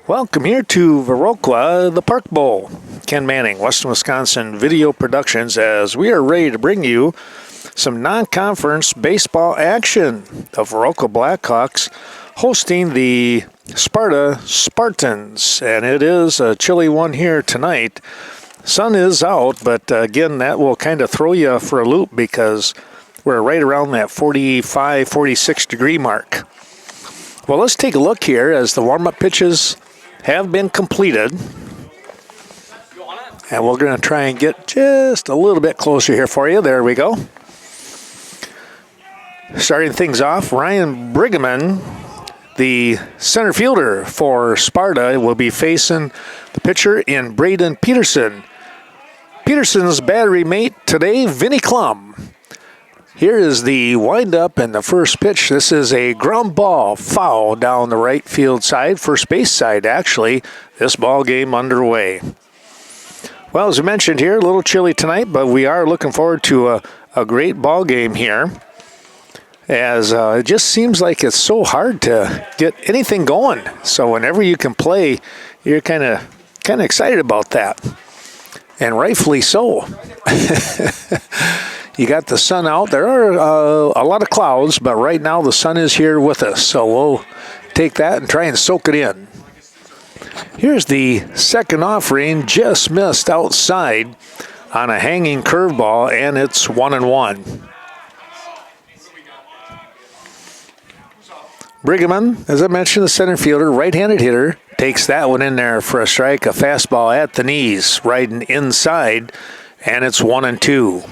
Welcome here to Viroqua, the Park Bowl. Ken Manning, Western Wisconsin Video Productions, as we are ready to bring you some non-conference baseball action. The Viroqua Blackhawks hosting the Sparta Spartans, and it is a chilly one here tonight. Sun is out, but again, that will kind of throw you for a loop because we're right around that 45, 46 degree mark. Well, let's take a look here as the warm-up pitches have been completed. And we're going to try and get just a little bit closer here for you. There we go. Starting things off, Ryan Brigham, the center fielder for Sparta, will be facing the pitcher in Braden Peterson. Peterson's battery mate today, Vinny Klum. Here is the windup and the first pitch. This is a ground ball foul down the right field side, first base side actually. This ball game underway. Well, as I mentioned here, a little chilly tonight, but we are looking forward to a great ball game here. As it just seems like it's so hard to get anything going. So whenever you can play, you're kind of excited about that, and rightfully so. You got the sun out. There are a lot of clouds, but right now the sun is here with us. So we'll take that and try and soak it in. Here's the second offering, just missed outside on a hanging curveball, and it's 1-1. Brigham, as I mentioned, the center fielder, right-handed hitter, takes that one in there for a strike, a fastball at the knees, riding inside, and it's 1-2.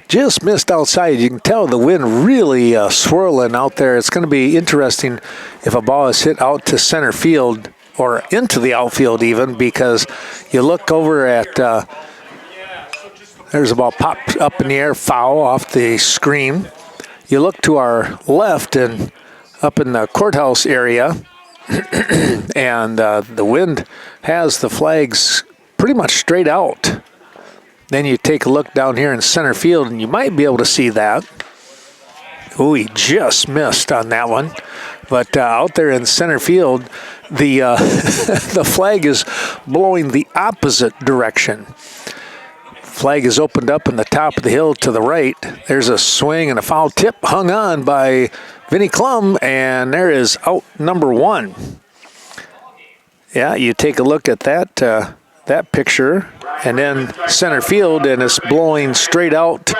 Just missed outside. You can tell the wind really swirling out there. It's going to be interesting if a ball is hit out to center field or into the outfield even, because you look over at, there's a ball popped up in the air, foul off the screen. You look to our left and up in the courthouse area, and the wind has the flags pretty much straight out. Then you take a look down here in center field, and you might be able to see that. Oh, he just missed on that one. But out there in center field, the the flag is blowing the opposite direction. Flag is opened up in the top of the hill to the right. There's a swing and a foul tip hung on by Vinny Klum, and there is out number one. Yeah, you take a look at that picture, and then center field, and it's blowing straight out,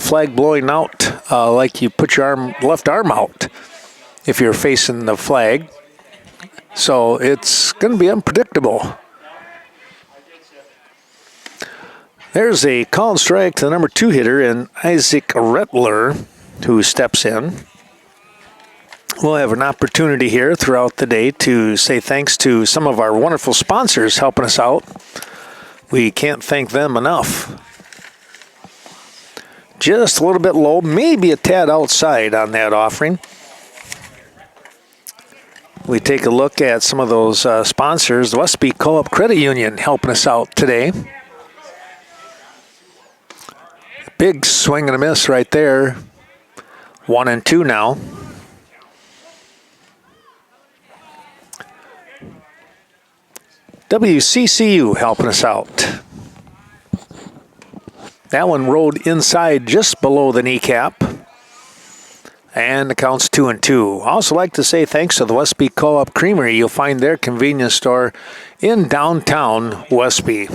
flag blowing out like you put your left arm out if you're facing the flag. So it's going to be unpredictable. There's a called strike to the number 2 hitter in Isaac Rettler, who steps in. We'll have an opportunity here throughout the day to say thanks to some of our wonderful sponsors helping us out. We can't thank them enough. Just a little bit low, maybe a tad outside on that offering. We take a look at some of those sponsors. The Westby Co-op Credit Union helping us out today. Big swing and a miss right there. 1-2 now. WCCU helping us out. That one rode inside just below the kneecap. And the count's 2-2. I also like to say thanks to the Westby Co-op Creamery. You'll find their convenience store in downtown Westby.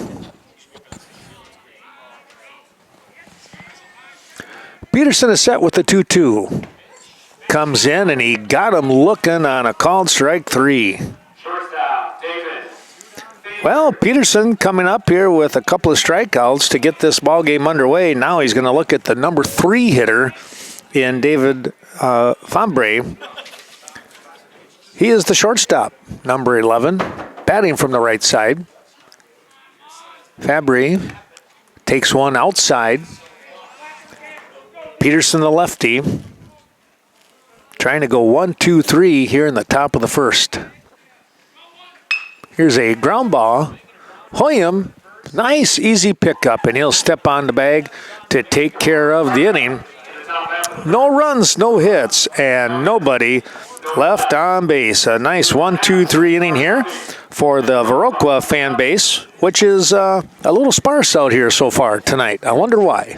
Peterson is set with the 2-2. Comes in, and he got him looking on a called strike 3. Well, Peterson coming up here with a couple of strikeouts to get this ball game underway. Now he's going to look at the number 3 hitter in David Fambre. He is the shortstop, number 11, batting from the right side. Fambre takes one outside. Peterson, the lefty, trying to go 1-2-3 here in the top of the first. Here's a ground ball. Hoyam Nice, easy pickup, and he'll step on the bag to take care of the inning. No runs, no hits, and nobody left on base. A nice 1-2-3 inning here for the Viroqua fan base, which is a little sparse out here so far tonight. I wonder why.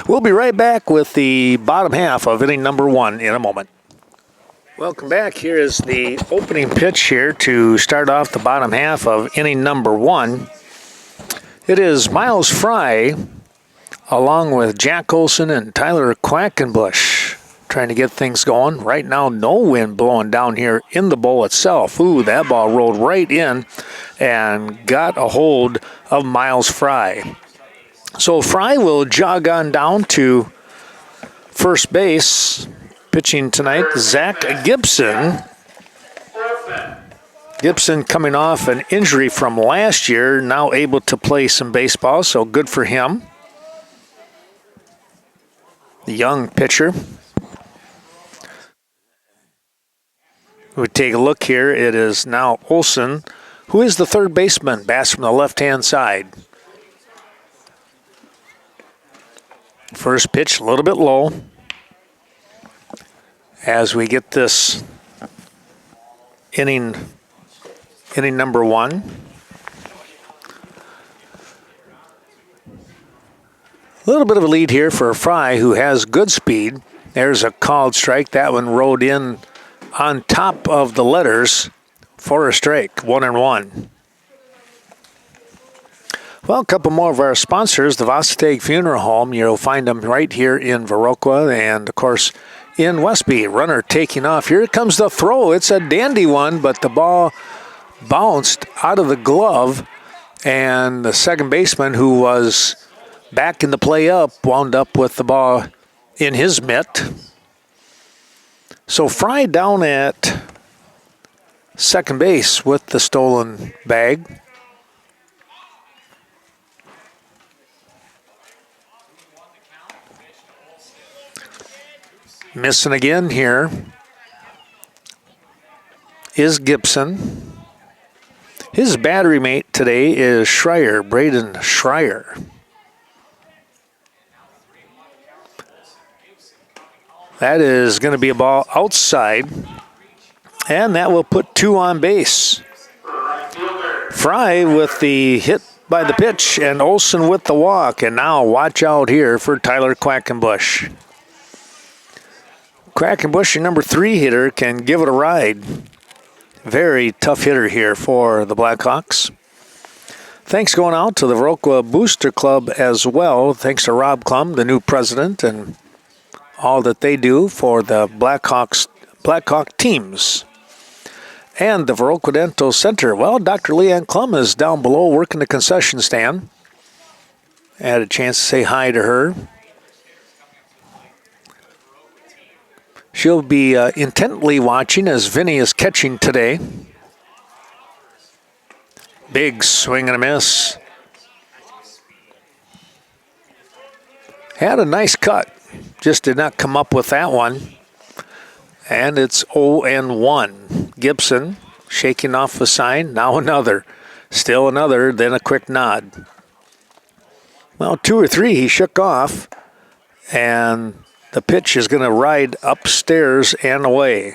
We'll be right back with the bottom half of inning number 1 in a moment. Welcome back. Here is the opening pitch here to start off the bottom half of inning number 1. It is Miles Fry along with Jack Olson and Tyler Quackenbush trying to get things going. Right now, no wind blowing down here in the bowl itself. Ooh, that ball rolled right in and got a hold of Miles Fry. So Fry will jog on down to first base. Pitching tonight, Zach Gibson. Gibson coming off an injury from last year, now able to play some baseball, so good for him. The young pitcher. We take a look here. It is now Olson, who is the third baseman, bats from the left-hand side. First pitch, a little bit low. As we get this inning number 1. A little bit of a lead here for Fry, who has good speed. There's a called strike. That one rode in on top of the letters for a strike, 1-1. Well, a couple more of our sponsors. The Varsity Funeral Home, you'll find them right here in Viroqua and, of course, in Westby. Runner taking off. Here comes the throw. It's a dandy one, but the ball bounced out of the glove, and the second baseman, who was back in the play up, wound up with the ball in his mitt. So Fry down at second base with the stolen bag. Missing again here is Gibson. His battery mate today is Schreier, Braden Schreier. That is going to be a ball outside, and that will put 2 on base. Fry with the hit by the pitch, and Olson with the walk. And now watch out here for Tyler Quackenbush. Quackenbush, your number 3 hitter, can give it a ride. Very tough hitter here for the Blackhawks. Thanks going out to the Viroqua Booster Club as well. Thanks to Rob Klum, the new president, and all that they do for the Blackhawk teams. And the Viroqua Dental Center. Well, Dr. Leanne Klum is down below working the concession stand. I had a chance to say hi to her. She'll be intently watching as Vinny is catching today. Big swing and a miss. Had a nice cut. Just did not come up with that one. And it's 0-1. Gibson shaking off the sign. Now another. Still another, then a quick nod. Well, 2 or 3 he shook off. And the pitch is going to ride upstairs and away.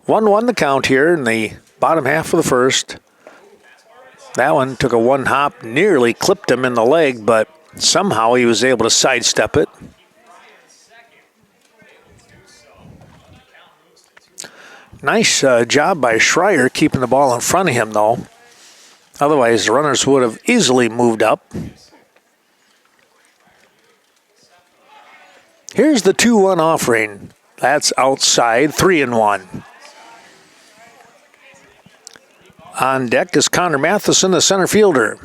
One the count here in the bottom half of the first. That one took a one hop, nearly clipped him in the leg, but somehow he was able to sidestep it. Nice job by Schreier keeping the ball in front of him, though. Otherwise, the runners would have easily moved up. Here's the 2-1 offering. That's outside, 3-1. On deck is Connor Matheson, the center fielder.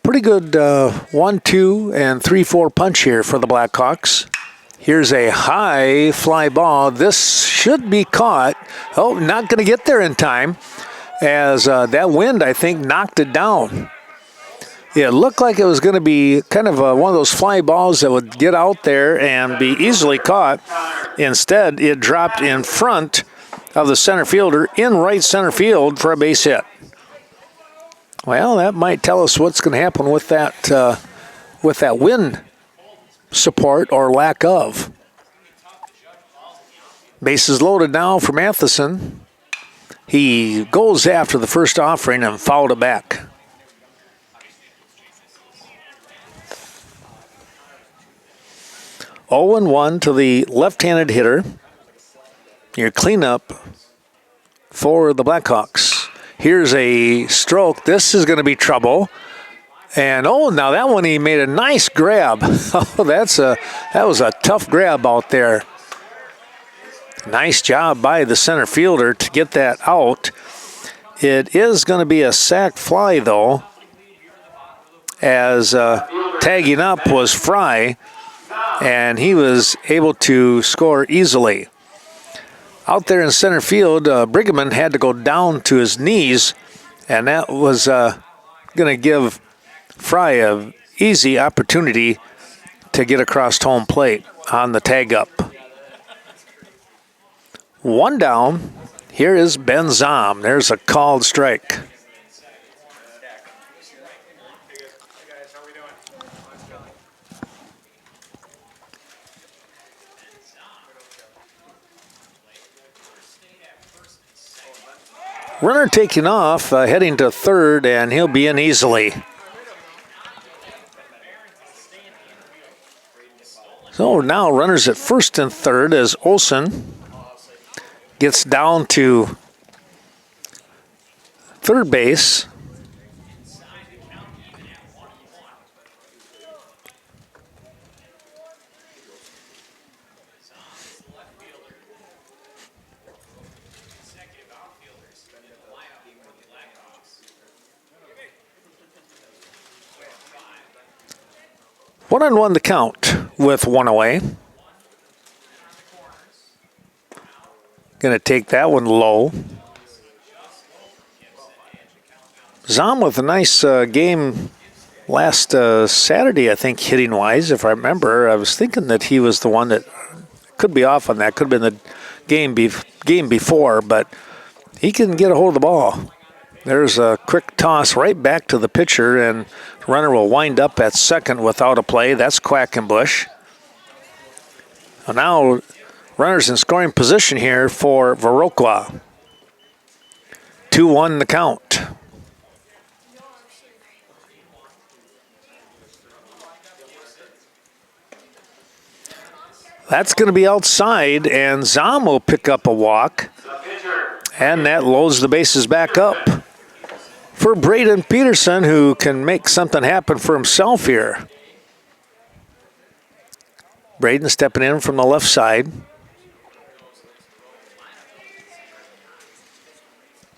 Pretty good 1-2 and 3-4 punch here for the Blackhawks. Here's a high fly ball. This should be caught. Oh, not going to get there in time, as that wind, I think, knocked it down. It looked like it was going to be kind of one of those fly balls that would get out there and be easily caught. Instead, it dropped in front of the center fielder in right center field for a base hit. Well, that might tell us what's going to happen with that wind support or lack of. Bases loaded now for Matheson. He goes after the first offering and fouled it back. Oh and 1 to the left-handed hitter. Your cleanup for the Blackhawks. Here's a stroke. This is going to be trouble. And now that one he made a nice grab. That was a tough grab out there. Nice job by the center fielder to get that out. It is going to be a sac fly though, as tagging up was Fry, and he was able to score easily. Out there in center field, Brigham had to go down to his knees, and that was going to give Fry an easy opportunity to get across home plate on the tag up. One down. Here is Ben Zom. There's a called strike. Runner taking off, heading to third, and he'll be in easily. So now runners at first and third as Olsen gets down to third base. One on one the count with one away. Going to take that one low. Zom with a nice game last Saturday, I think, hitting-wise, if I remember. I was thinking that he was the one that could be off on that. Could have been the game before, but he can get a hold of the ball. There's a quick toss right back to the pitcher, and the runner will wind up at second without a play. That's Quackenbush. Well, now runners in scoring position here for Viroqua. 2-1 the count. That's going to be outside, and Zom will pick up a walk. And that loads the bases back up for Braden Peterson, who can make something happen for himself here. Braden stepping in from the left side.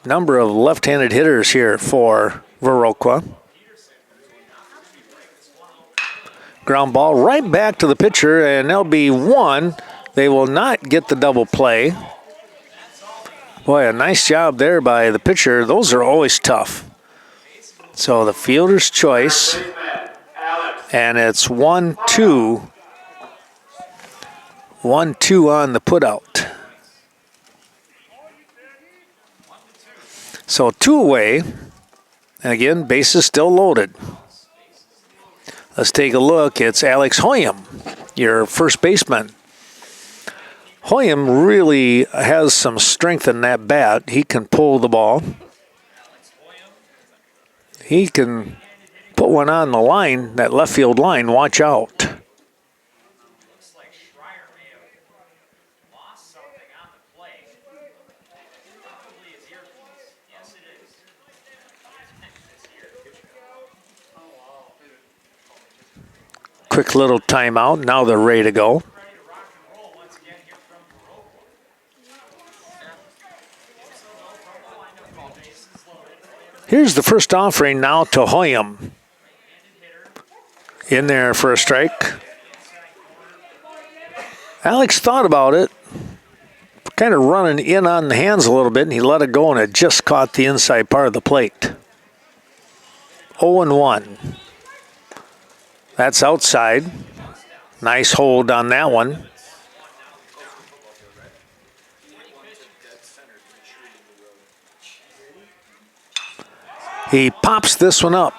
Number of left-handed hitters here for Viroqua. Ground ball right back to the pitcher, and there'll be one. They will not get the double play. Boy, a nice job there by the pitcher. Those are always tough. So the fielder's choice, and it's 1-2. 1-2 on the putout. So 2 away, and again, bases still loaded. Let's take a look. It's Alex Hoyam, your first baseman. Hoyam really has some strength in that bat. He can pull the ball. He can put one on the line, that left field line. Watch out. Quick little timeout. Now they're ready to go. Here's the first offering now to Hoyam. In there for a strike. Alex thought about it. Kind of running in on the hands a little bit, and he let it go, and it just caught the inside part of the plate. 0-1. That's outside. Nice hold on that one. He pops this one up.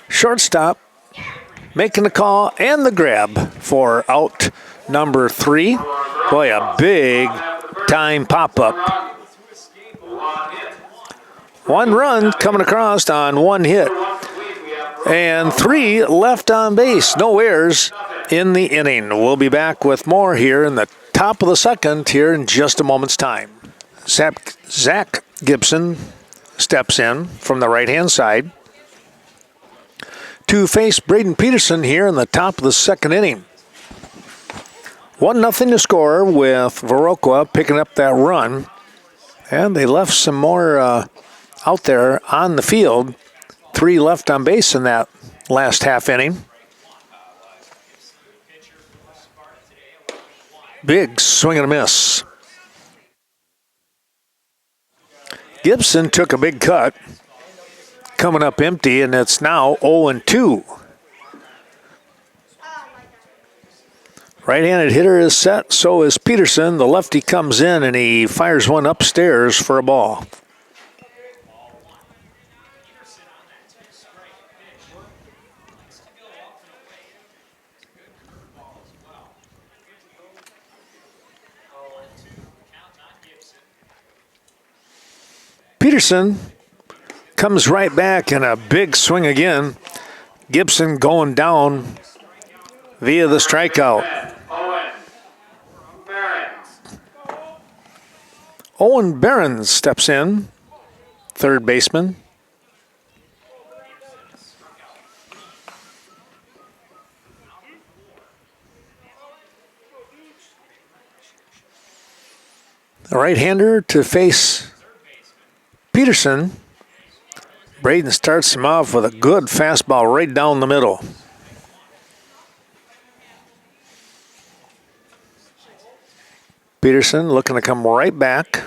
Shortstop making the call and the grab for out number 3. Boy, a big time pop-up. 1 run coming across on 1 hit. And 3 left on base. No errors in the inning. We'll be back with more here in the top of the second here in just a moment's time. Zach Gibson steps in from the right-hand side to face Braden Peterson here in the top of the second inning. 1-0 to score with Viroqua picking up that run. And they left some more out there on the field. 3 left on base in that last half inning. Big swing and a miss. Gibson took a big cut. Coming up empty, and it's now 0-2. Right-handed hitter is set, so is Peterson. The lefty comes in, and he fires one upstairs for a ball. Peterson comes right back in a big swing again. Gibson going down via the strikeout. Owen Behrens steps in, third baseman. The right-hander to face Peterson. Braden starts him off with a good fastball right down the middle. Peterson looking to come right back.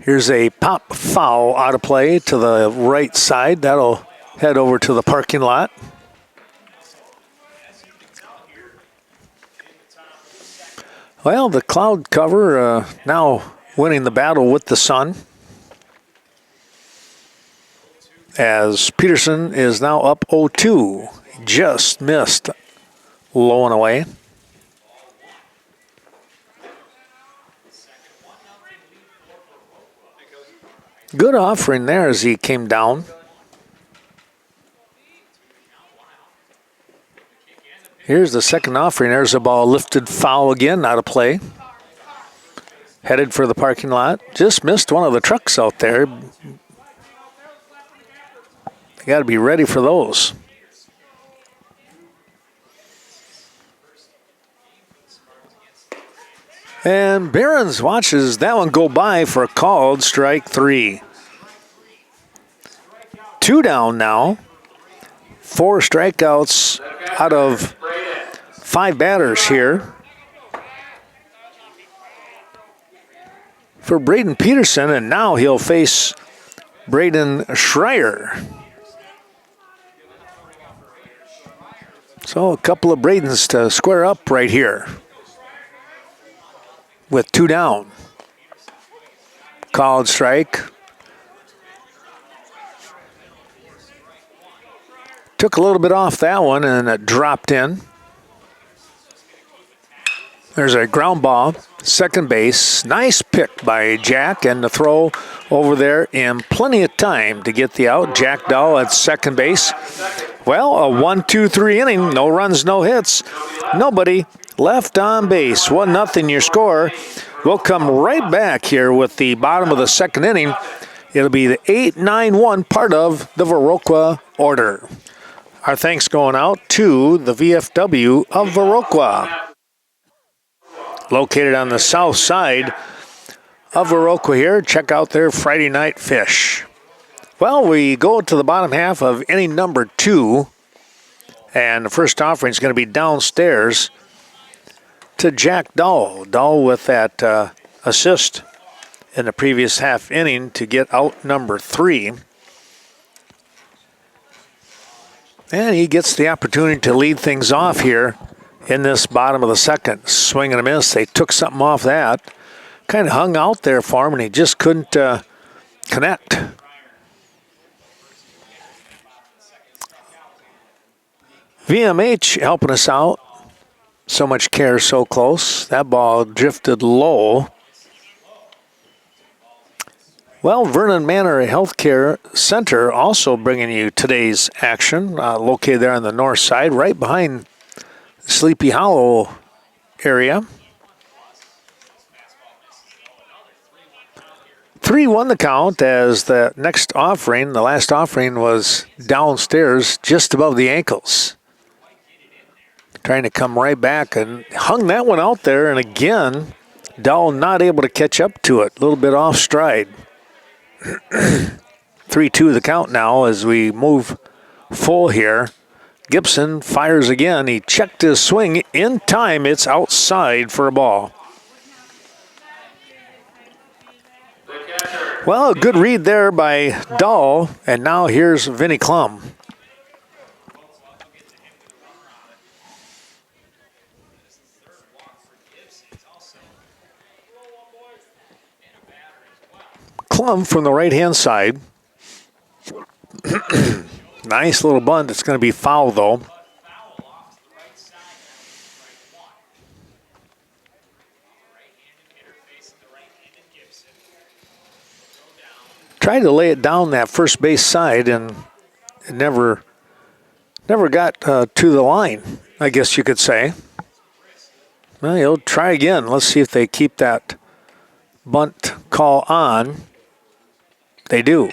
Here's a pop foul out of play to the right side. That'll head over to the parking lot. Well, the cloud cover now winning the battle with the sun, as Peterson is now up 0-2. Just missed low and away. Good offering there as he came down. Here's the second offering. There's a ball lifted foul again, out of play. Headed for the parking lot. Just missed one of the trucks out there. You got to be ready for those. And Behrens watches that one go by for a called strike 3. 2 down now. 4 strikeouts out of 5 batters here for Braden Peterson, and now he'll face Braden Schreier. So a couple of Bradens to square up right here with 2 down. Called strike. Took a little bit off that one and it dropped in. There's a ground ball, second base. Nice pick by Jack, and the throw over there in plenty of time to get the out. Jack Dahl at second base. Well, a 1-2-3 inning. No runs, no hits. Nobody left on base. 1-0 your score. We'll come right back here with the bottom of the second inning. It'll be the 8-9-1 part of the Viroqua order. Our thanks going out to the VFW of Viroqua, located on the south side of Viroqua here. Check out their Friday night fish. Well, we go to the bottom half of inning number 2, and the first offering is going to be downstairs to Jack Dahl. Dahl with that assist in the previous half inning to get out number 3. And he gets the opportunity to lead things off here in this bottom of the second. Swing and a miss. They took something off that. Kind of hung out there for him, and he just couldn't connect. VMH helping us out. So much care, so close. That ball drifted low. Well, Vernon Manor Healthcare Center also bringing you today's action, located there on the north side, right behind Sleepy Hollow area. 3-1 the count as the next offering, the last offering, was downstairs just above the ankles. Trying to come right back and hung that one out there, and again, Dowell not able to catch up to it. A little bit off stride. 3-2 the count now as we move full here. Gibson fires again. He checked his swing in time. It's outside for a ball. Well, a good read there by Dowell, and now here's Vinnie Klum. Klum from the right-hand side. Nice little bunt. It's going to be foul, though. Tried to lay it down that first base side, and it never got to the line, I guess you could say. Well, he'll try again. Let's see if they keep that bunt call on. They do.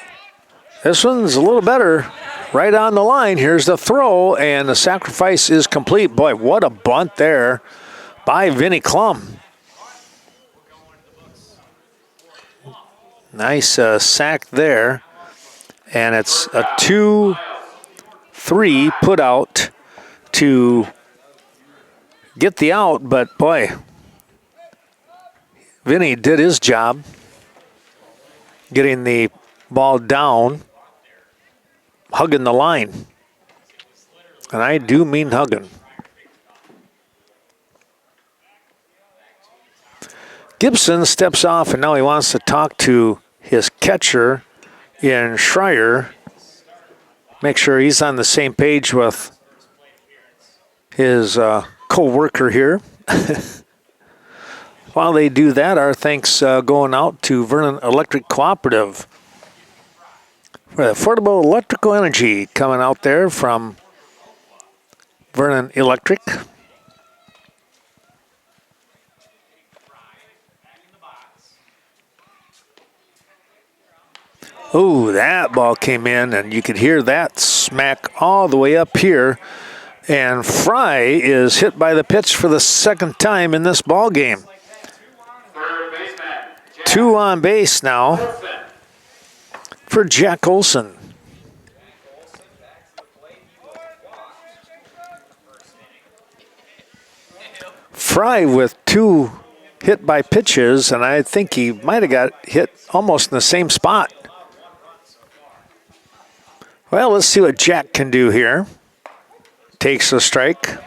This one's a little better. Right on the line. Here's the throw, and the sacrifice is complete. Boy, what a bunt there by Vinnie Klum. Nice sack there. And it's a 2-3 put out to get the out, but boy, Vinnie did his job getting the ball down, hugging the line. And I do mean hugging. Gibson steps off, and now he wants to talk to his catcher in Schreier. Make sure he's on the same page with his co-worker here. While they do that, our thanks going out to Vernon Electric Cooperative for affordable electrical energy coming out there from Vernon Electric. Oh, that ball came in, and you could hear that smack all the way up here. And Fry is hit by the pitch for the second time in this ball game. Two on base now for Jack Olson. Fry with two hit by pitches, and I think he might have got hit almost in the same spot. Well, let's see what Jack can do here. Takes a strike.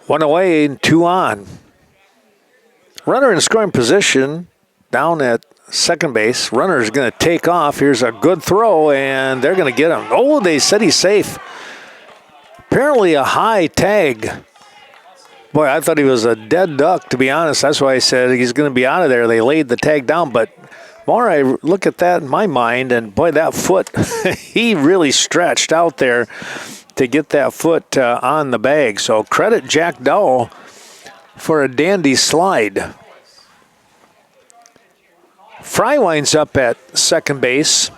One away and two on. Runner in scoring position down at second base. Runner is going to take off. Here's a good throw, and they're going to get him. Oh, they said he's safe. Apparently a high tag. Boy, I thought he was a dead duck, to be honest. That's why I said he's going to be out of there. They laid the tag down, but more I look at that in my mind, and boy, that foot, he really stretched out there to get that foot on the bag. So credit Jack Dowell for a dandy slide. Fry winds up at second base.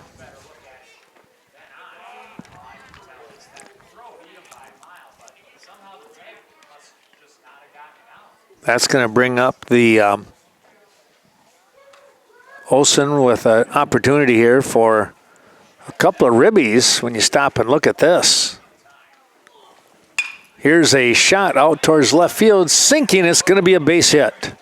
That's going to bring up the Olsen with an opportunity here for a couple of ribbies when you stop and look at this. Here's a shot out towards left field, sinking. It's going to be a base hit.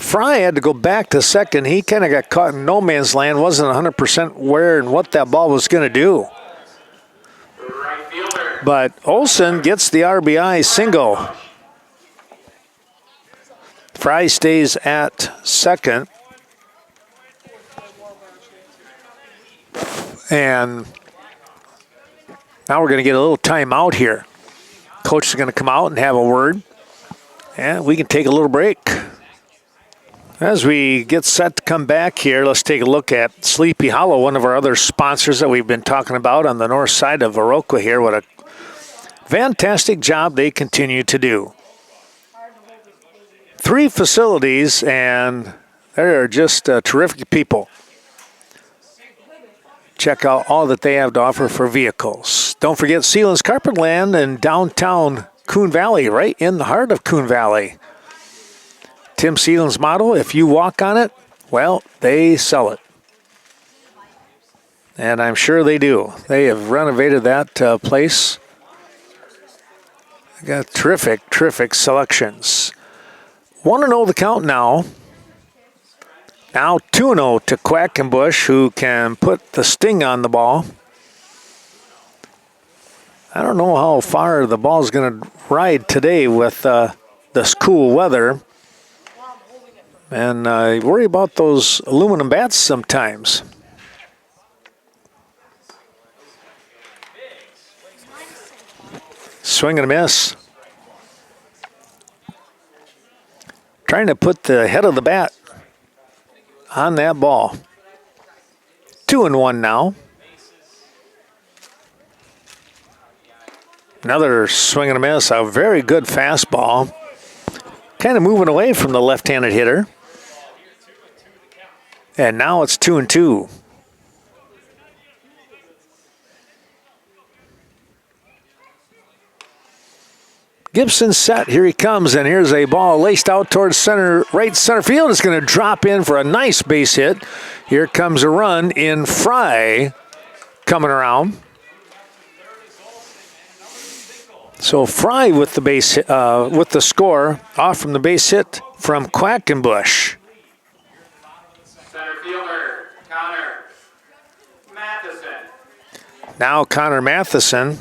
Fry had to go back to second. He kind of got caught in no man's land, wasn't 100% where and what that ball was going to do. But Olsen gets the RBI single. Fry stays at second. And now we're going to get a little timeout here. Coach is going to come out and have a word. And we can take a little break. As we get set to come back here, let's take a look at Sleepy Hollow, one of our other sponsors that we've been talking about on the north side of Viroqua here. What a fantastic job they continue to do. 3 facilities, and they're just terrific people. Check out all that they have to offer for vehicles. Don't forget Sealand's Carpetland in downtown Coon Valley, right in the heart of Coon Valley. Tim Sealand's motto, if you walk on it, well, they sell it. And I'm sure they do. They have renovated that place. They got terrific, terrific selections. 1-0 the count now. Now 2-0 to Quackenbush, who can put the sting on the ball. I don't know how far the ball is going to ride today with this cool weather. And I worry about those aluminum bats sometimes. Swing and a miss. Trying to put the head of the bat on that ball. 2-1 now. Another swing and a miss. A very good fastball. Kind of moving away from the left-handed hitter. And now it's 2-2. Gibson set. Here he comes, and here's a ball laced out towards center, right center field. It's going to drop in for a nice base hit. Here comes a run in. Fry coming around. So Fry with the base with the score off from the base hit from Quackenbush. Center fielder Connor Matheson. Now Connor Matheson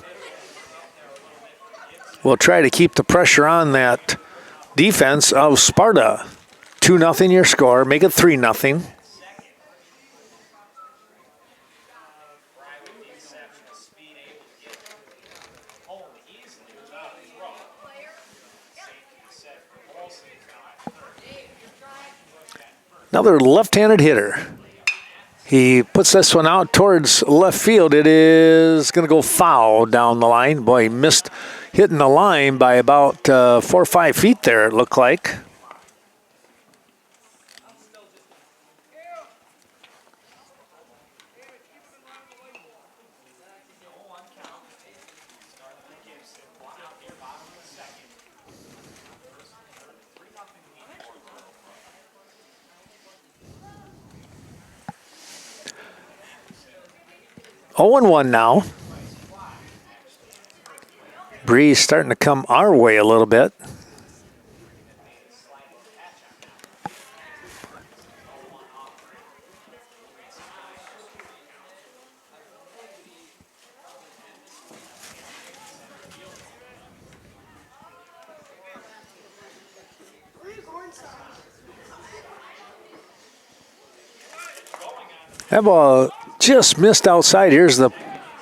will try to keep the pressure on that defense of Sparta. 2-0 your score. Make it 3-0. Another left-handed hitter. He puts this one out towards left field. It is going to go foul down the line. Boy, he missed hitting the line by about 4 or 5 feet there, it looked like. Oh, 0-1 now. Breeze starting to come our way a little bit. That ball just missed outside. Here's the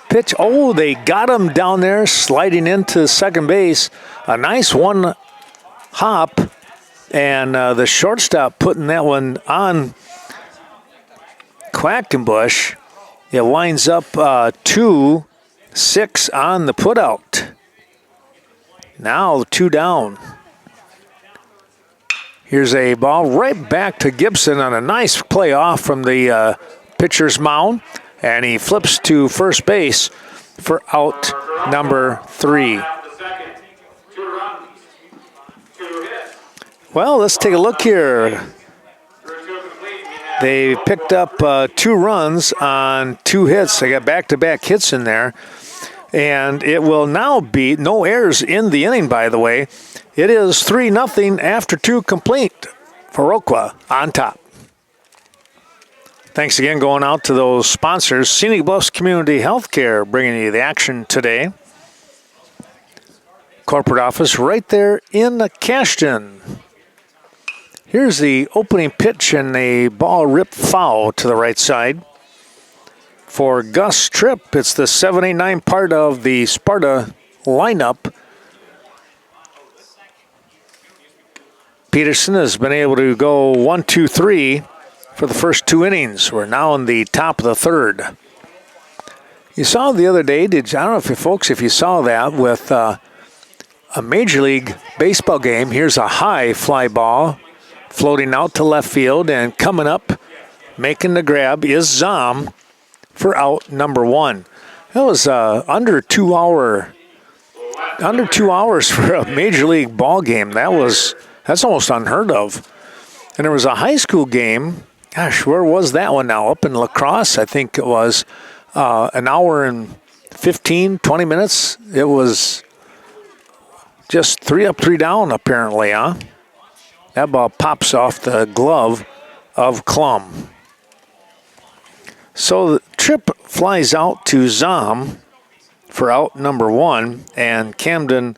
pitch. Oh, they got him down there sliding into second base. A nice one hop. And the shortstop putting that one on Quackenbush. It winds up 2-6 on the putout. Now 2 down. Here's a ball right back to Gibson on a nice play off from the pitcher's mound, and he flips to first base for out number 3. Well, let's take a look here. They picked up 2 runs on 2 hits. They got back-to-back hits in there, and it will now be no errors in the inning, by the way. It is 3-0 after 2 complete Viroqua on top. Thanks again going out to those sponsors. Scenic Bluffs Community Healthcare bringing you the action today. Corporate office right there in Cashton. Here's the opening pitch and a ball ripped foul to the right side. For Gus Tripp, it's the 7-8-9 part of the Sparta lineup. Peterson has been able to go 1-2-3 for the first 2 innings. We're now in the top of the third. You saw the other day, I don't know if you saw that with a Major League Baseball game. Here's a high fly ball floating out to left field, and coming up, making the grab is Zom for out number 1. That was under 2 hours for a Major League ball game. That's almost unheard of. And there was a high school game. Gosh, where was that one now? Up in La Crosse, I think it was. An hour and 15, 20 minutes. It was just 3 up, 3 down, apparently, huh? That ball pops off the glove of Klum. So the Tripp flies out to Zom for out number 1, and Camden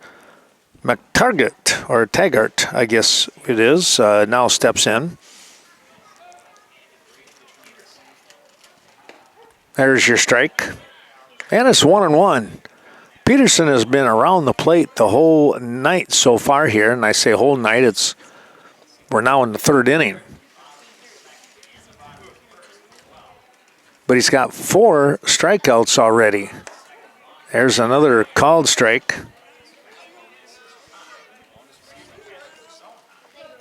Taggart, I guess it is, now steps in. There's your strike. And it's 1-1. Peterson has been around the plate the whole night so far here, and I say whole night, we're now in the 3rd inning. But he's got 4 strikeouts already. There's another called strike.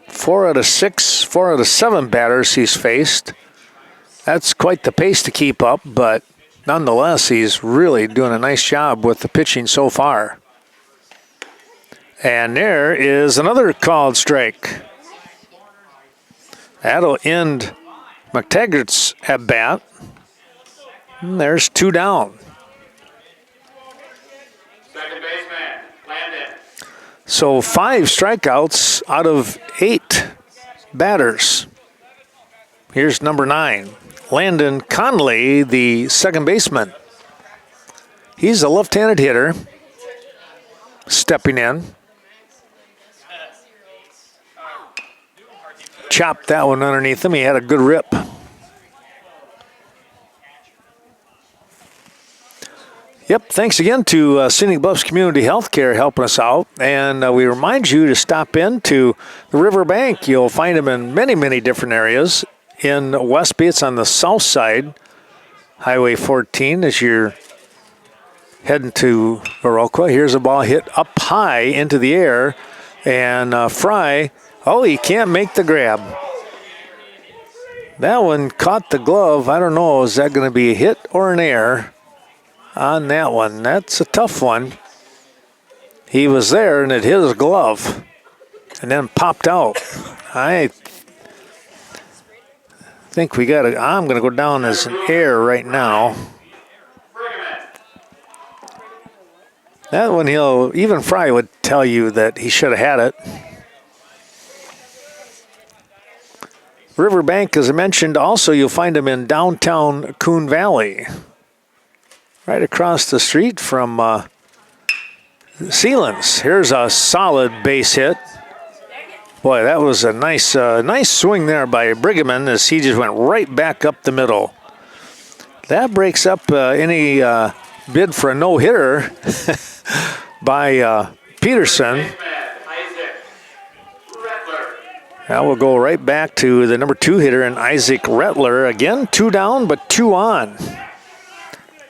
4 out of 7 batters he's faced. That's quite the pace to keep up, but nonetheless, he's really doing a nice job with the pitching so far. And there is another called strike. That'll end McTaggart's at bat. And there's 2 down. Second baseman, Landon. So 5 strikeouts out of 8 batters. Here's number 9. Landon Conley, the second baseman. He's a left-handed hitter. Stepping in. Chopped that one underneath him. He had a good rip. Yep, thanks again to Scenic Bluffs Community Healthcare helping us out. And we remind you to stop in to the Riverbank. You'll find them in many, many different areas. In Westby, it's on the south side, Highway 14, as you're heading to Viroqua. Here's a ball hit up high into the air, and Fry, he can't make the grab. That one caught the glove. I don't know, is that going to be a hit or an error on that one? That's a tough one. He was there, and it hit his glove, and then popped out. I think I'm going to go down as an error right now. That one, even Fry would tell you that he should have had it. Riverbank, as I mentioned, also you'll find them in downtown Coon Valley. Right across the street from Sealands. Here's a solid base hit. Boy, that was a nice swing there by Brigham as he just went right back up the middle. That breaks up any bid for a no-hitter by Peterson. Now we'll go right back to the number 2 hitter in Isaac Rettler. Again, 2 down, but 2 on.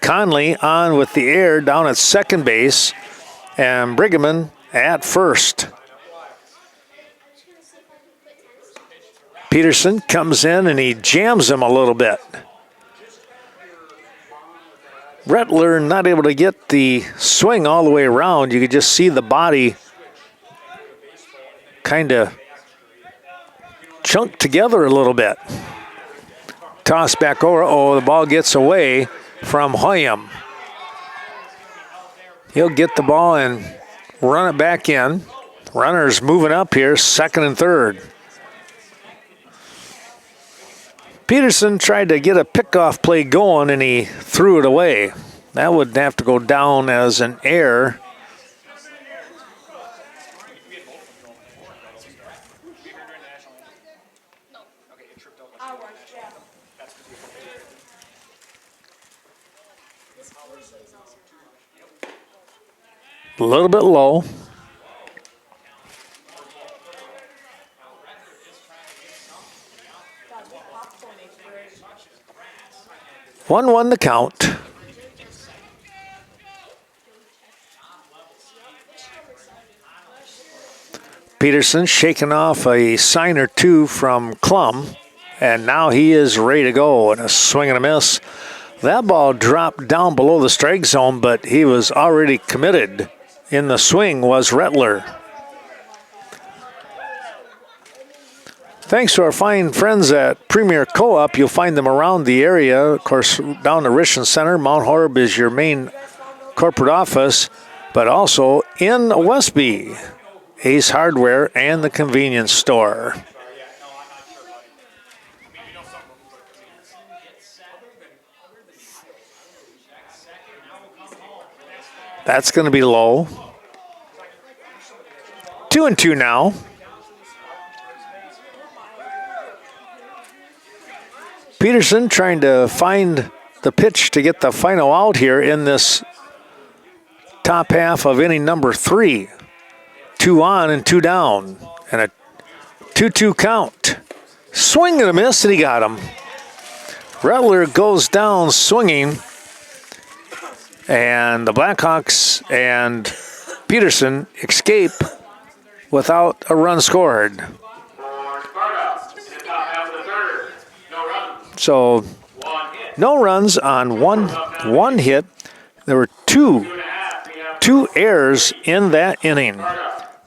Conley on with the air down at second base, and Brigham at first. Peterson comes in and he jams him a little bit. Rettler not able to get the swing all the way around. You could just see the body kind of chunked together a little bit. Toss back over. The ball gets away from Hoyam. He'll get the ball and run it back in. Runners moving up here, second and third. Peterson tried to get a pickoff play going, and he threw it away. That would have to go down as an error. A little bit low. One the count. Peterson shaking off a sign or two from Klum, and now he is ready to go. And a swing and a miss. That ball dropped down below the strike zone, but he was already committed. In the swing was Rettler. Thanks to our fine friends at Premier Co-op, you'll find them around the area. Of course, down the Richland Center, Mount Horeb is your main corporate office, but also in Westby, Ace Hardware and the convenience store. That's going to be low. 2-2 now. Peterson trying to find the pitch to get the final out here in this top half of inning number 3. 2 on and 2 down. And a 2-2 count. Swing and a miss, and he got him. Rettler goes down swinging. And the Blackhawks and Peterson escape without a run scored. For Sparta, in the top half of the third. No runs. So One hit. no runs on one hit. There were two 2.5. We have errors in that inning.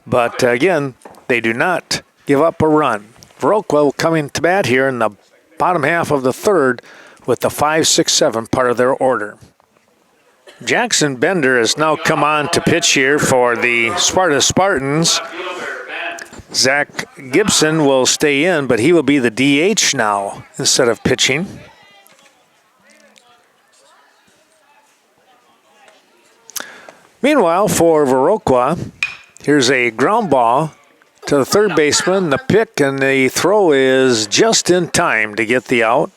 But again, they do not give up a run. Viroqua coming to bat here in the bottom half of the third with the 5, 6, 7 part of their order. Jackson Bender has now come on to pitch here for the Sparta Spartans. fielder, Ben. Zach Gibson will stay in, but he will be the DH now instead of pitching. Meanwhile, for Viroqua, here's a ground ball to the third baseman. The pick and the throw is just in time to get the out.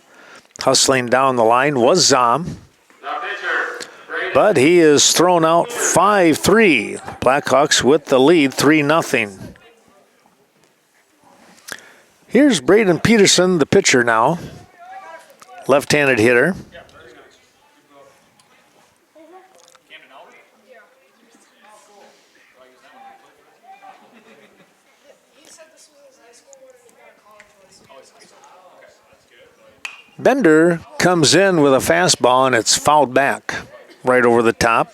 Hustling down the line was Zom, The pitcher, Braden. but he is thrown out 5-3. Blackhawks with the lead 3-0. Here's Braden Peterson, the pitcher now. Left-handed hitter. Bender comes in with a fastball, and it's fouled back right over the top.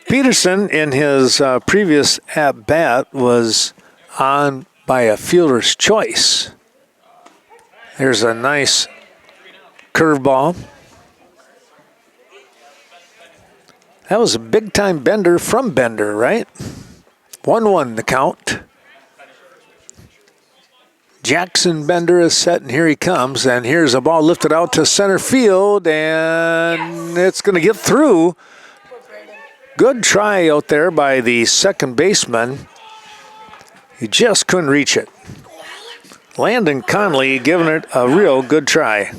Peterson, in his previous at-bat, was on by a fielder's choice. There's a nice curveball. That was a big-time Bender from Bender, right? 1-1 the count. Jackson Bender is set, and here he comes. And here's a ball lifted out to center field, and it's going to get through. Good try out there by the second baseman. He just couldn't reach it. Landon Conley giving it a real good try.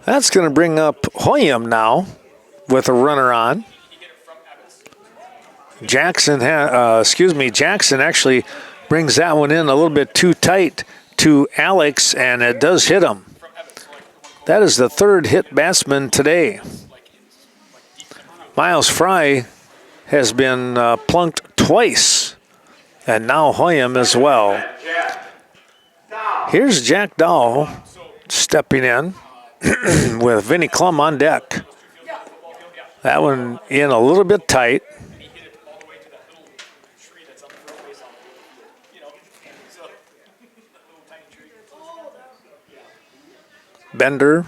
That's going to bring up Hoyam now with a runner on. Jackson actually brings that one in a little bit too tight to Alex, and it does hit him. That is the third hit batsman today. Miles Fry has been plunked twice, and now Hoyam as well. Here's Jack Dahl stepping in with Vinnie Klum on deck. That one in a little bit tight. Bender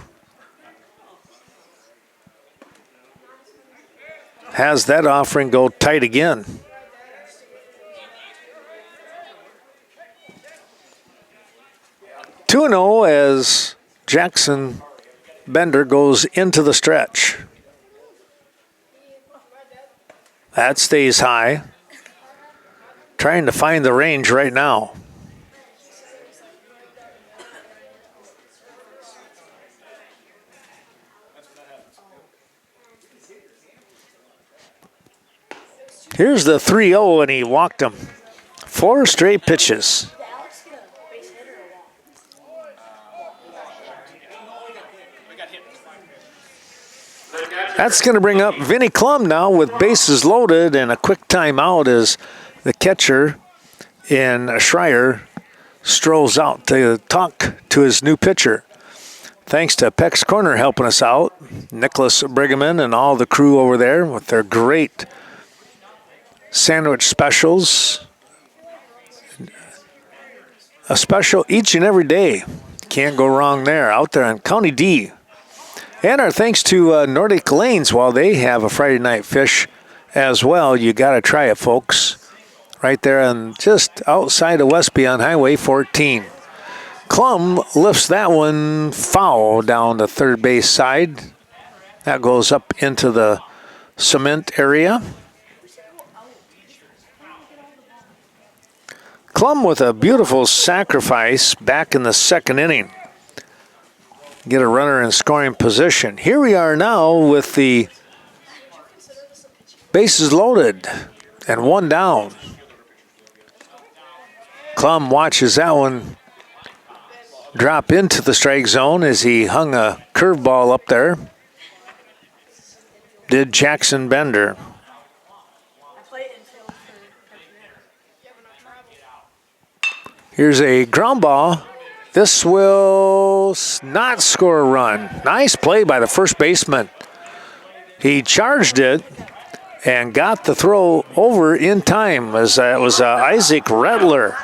has that offering go tight again. Two 2-0 as Jackson Bender goes into the stretch. That stays high. Trying to find the range right now. Here's the 3-0, and he walked him. 4 straight pitches. That's going to bring up Vinny Klum now with bases loaded, and a quick timeout as the catcher in Schreier strolls out to talk to his new pitcher. Thanks to Peck's Corner helping us out, Nicholas Brigham and all the crew over there with their great sandwich specials. A special each and every day. Can't go wrong there, out there on County D. And our thanks to Nordic Lanes while they have a Friday night fish as well. You got to try it, folks. Right there on just outside of Westby on Highway 14. Klum lifts that one foul down the third base side. That goes up into the cement area. Klum with a beautiful sacrifice back in the second inning. Get a runner in scoring position. Here we are now with the bases loaded and one down. Klum watches that one drop into the strike zone as he hung a curveball up there. Did Jackson Bender. Here's a ground ball. This will not score a run. Nice play by the first baseman. He charged it and got the throw over in time as it was Isaac Rettler.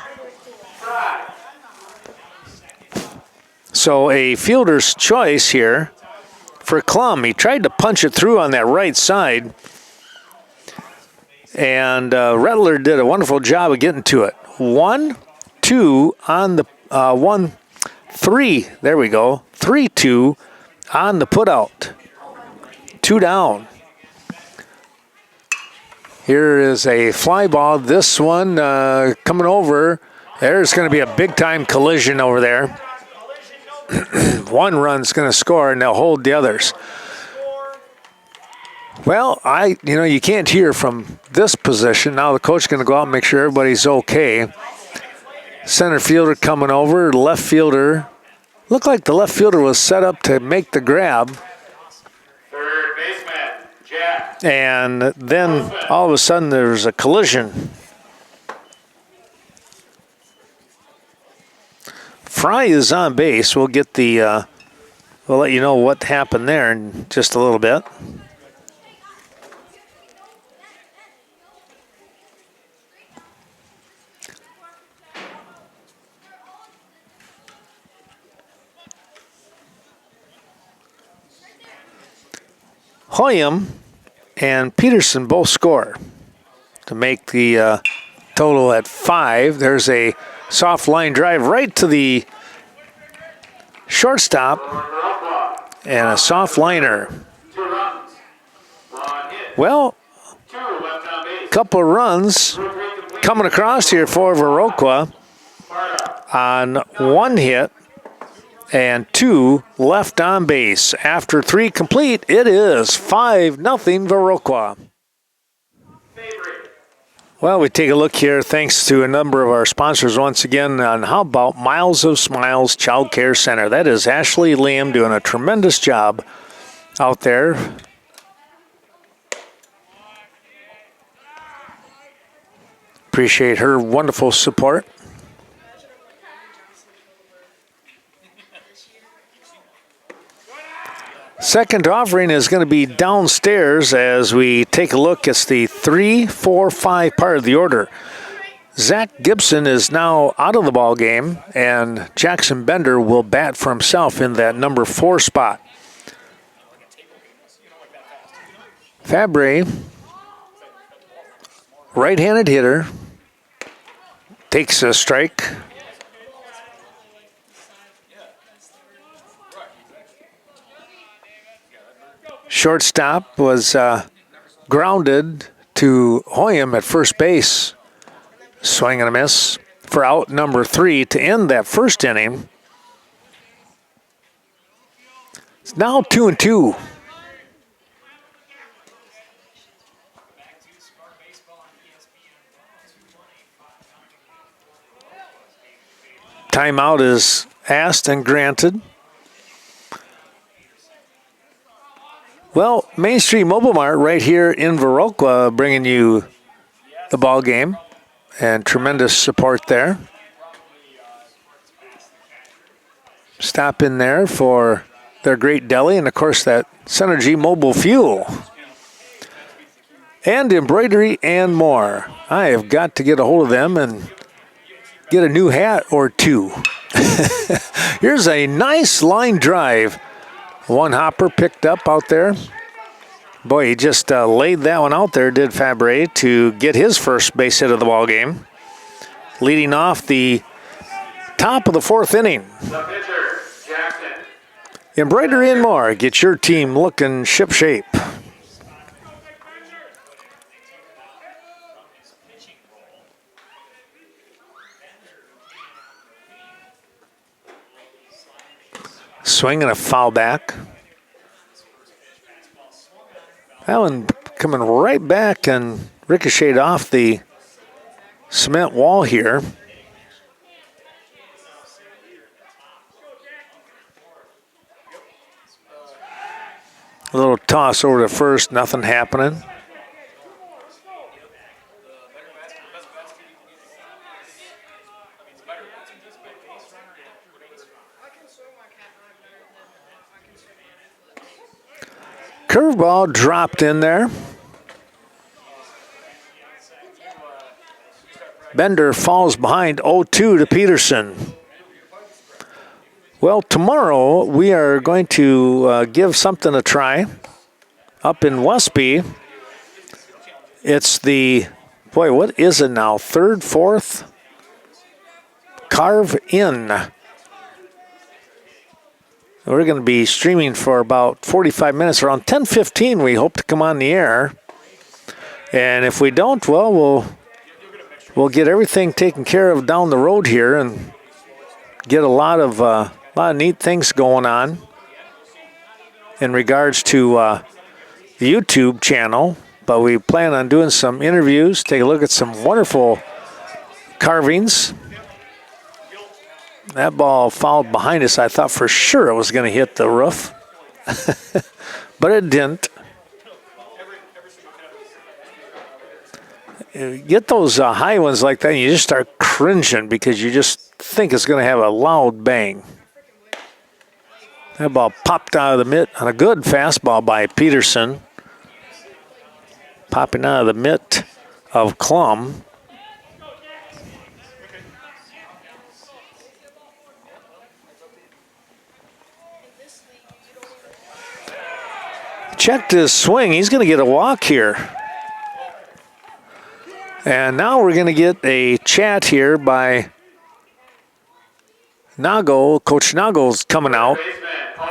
So a fielder's choice here for Klum. He tried to punch it through on that right side, and Rettler did a wonderful job of getting to it. 1-2 on the 1-3. There we go. 3-2 on the putout. 2 down. Here is a fly ball. This one coming over. There's going to be a big-time collision over there. One run's going to score, and they'll hold the others. Well, you can't hear from this position. Now the coach is going to go out and make sure everybody's okay. Center fielder coming over. Left fielder. Looked like the left fielder was set up to make the grab. Third baseman, Jack. And then all of a sudden there's a collision. Fry is on base. We'll get we'll let you know what happened there in just a little bit. Hoyam and Peterson both score to make the total at 5. There's a soft line drive right to the shortstop and a soft liner. 2 runs, 1 hit. Well, 2 left on base. couple of runs coming across here for Viroqua Sparta. on 1 hit and 2 left on base. After 3 complete, it is 5-0 Viroqua. Well, we take a look here thanks to a number of our sponsors once again on how about Miles of Smiles Child Care Center. That is Ashley Liam doing a tremendous job out there. Appreciate her wonderful support. Second offering is going to be downstairs as we take a look. It's the 3, 4, 5 part of the order. Zach Gibson is now out of the ball game, and Jackson Bender will bat for himself in that number 4 spot. Fabre, right-handed hitter, takes a strike. Shortstop was grounded to Hoyam at first base. Swing and a miss for out number 3 to end that first inning. It's now 2-2. Timeout is asked and granted. Well, Main Street Mobile Mart right here in Viroqua bringing you the ball game and tremendous support there. Stop in there for their great deli and, of course, that Synergy Mobile Fuel. And embroidery and more. I have got to get a hold of them and get a new hat or two. Here's a nice line drive. One hopper picked up out there. Boy, he just laid that one out there, did Fabre, to get his first base hit of the ball game. Leading off the top of the 4th inning. The pitcher, Jackson. Embroidery and more. Get your team looking shipshape. Swing and a foul back. That one coming right back and ricocheted off the cement wall here. A little toss over to first, nothing happening. Curveball dropped in there. Bender falls behind 0-2 to Peterson. Well, tomorrow we are going to give something a try up in Westby. It's the, boy, what is it now? 3rd, 4th? Carve In. We're going to be streaming for about 45 minutes. Around 10:15 we hope to come on the air. And if we don't, well, we'll get everything taken care of down the road here and get a lot of neat things going on in regards to the YouTube channel. But we plan on doing some interviews, take a look at some wonderful carvings. That ball fouled behind us. I thought for sure it was going to hit the roof, but it didn't. You get those high ones like that, and you just start cringing because you just think it's going to have a loud bang. That ball popped out of the mitt on a good fastball by Peterson. Popping out of the mitt of Klum. Checked his swing. He's going to get a walk here. And now we're going to get a chat here by Nago. Coach Nago's coming out.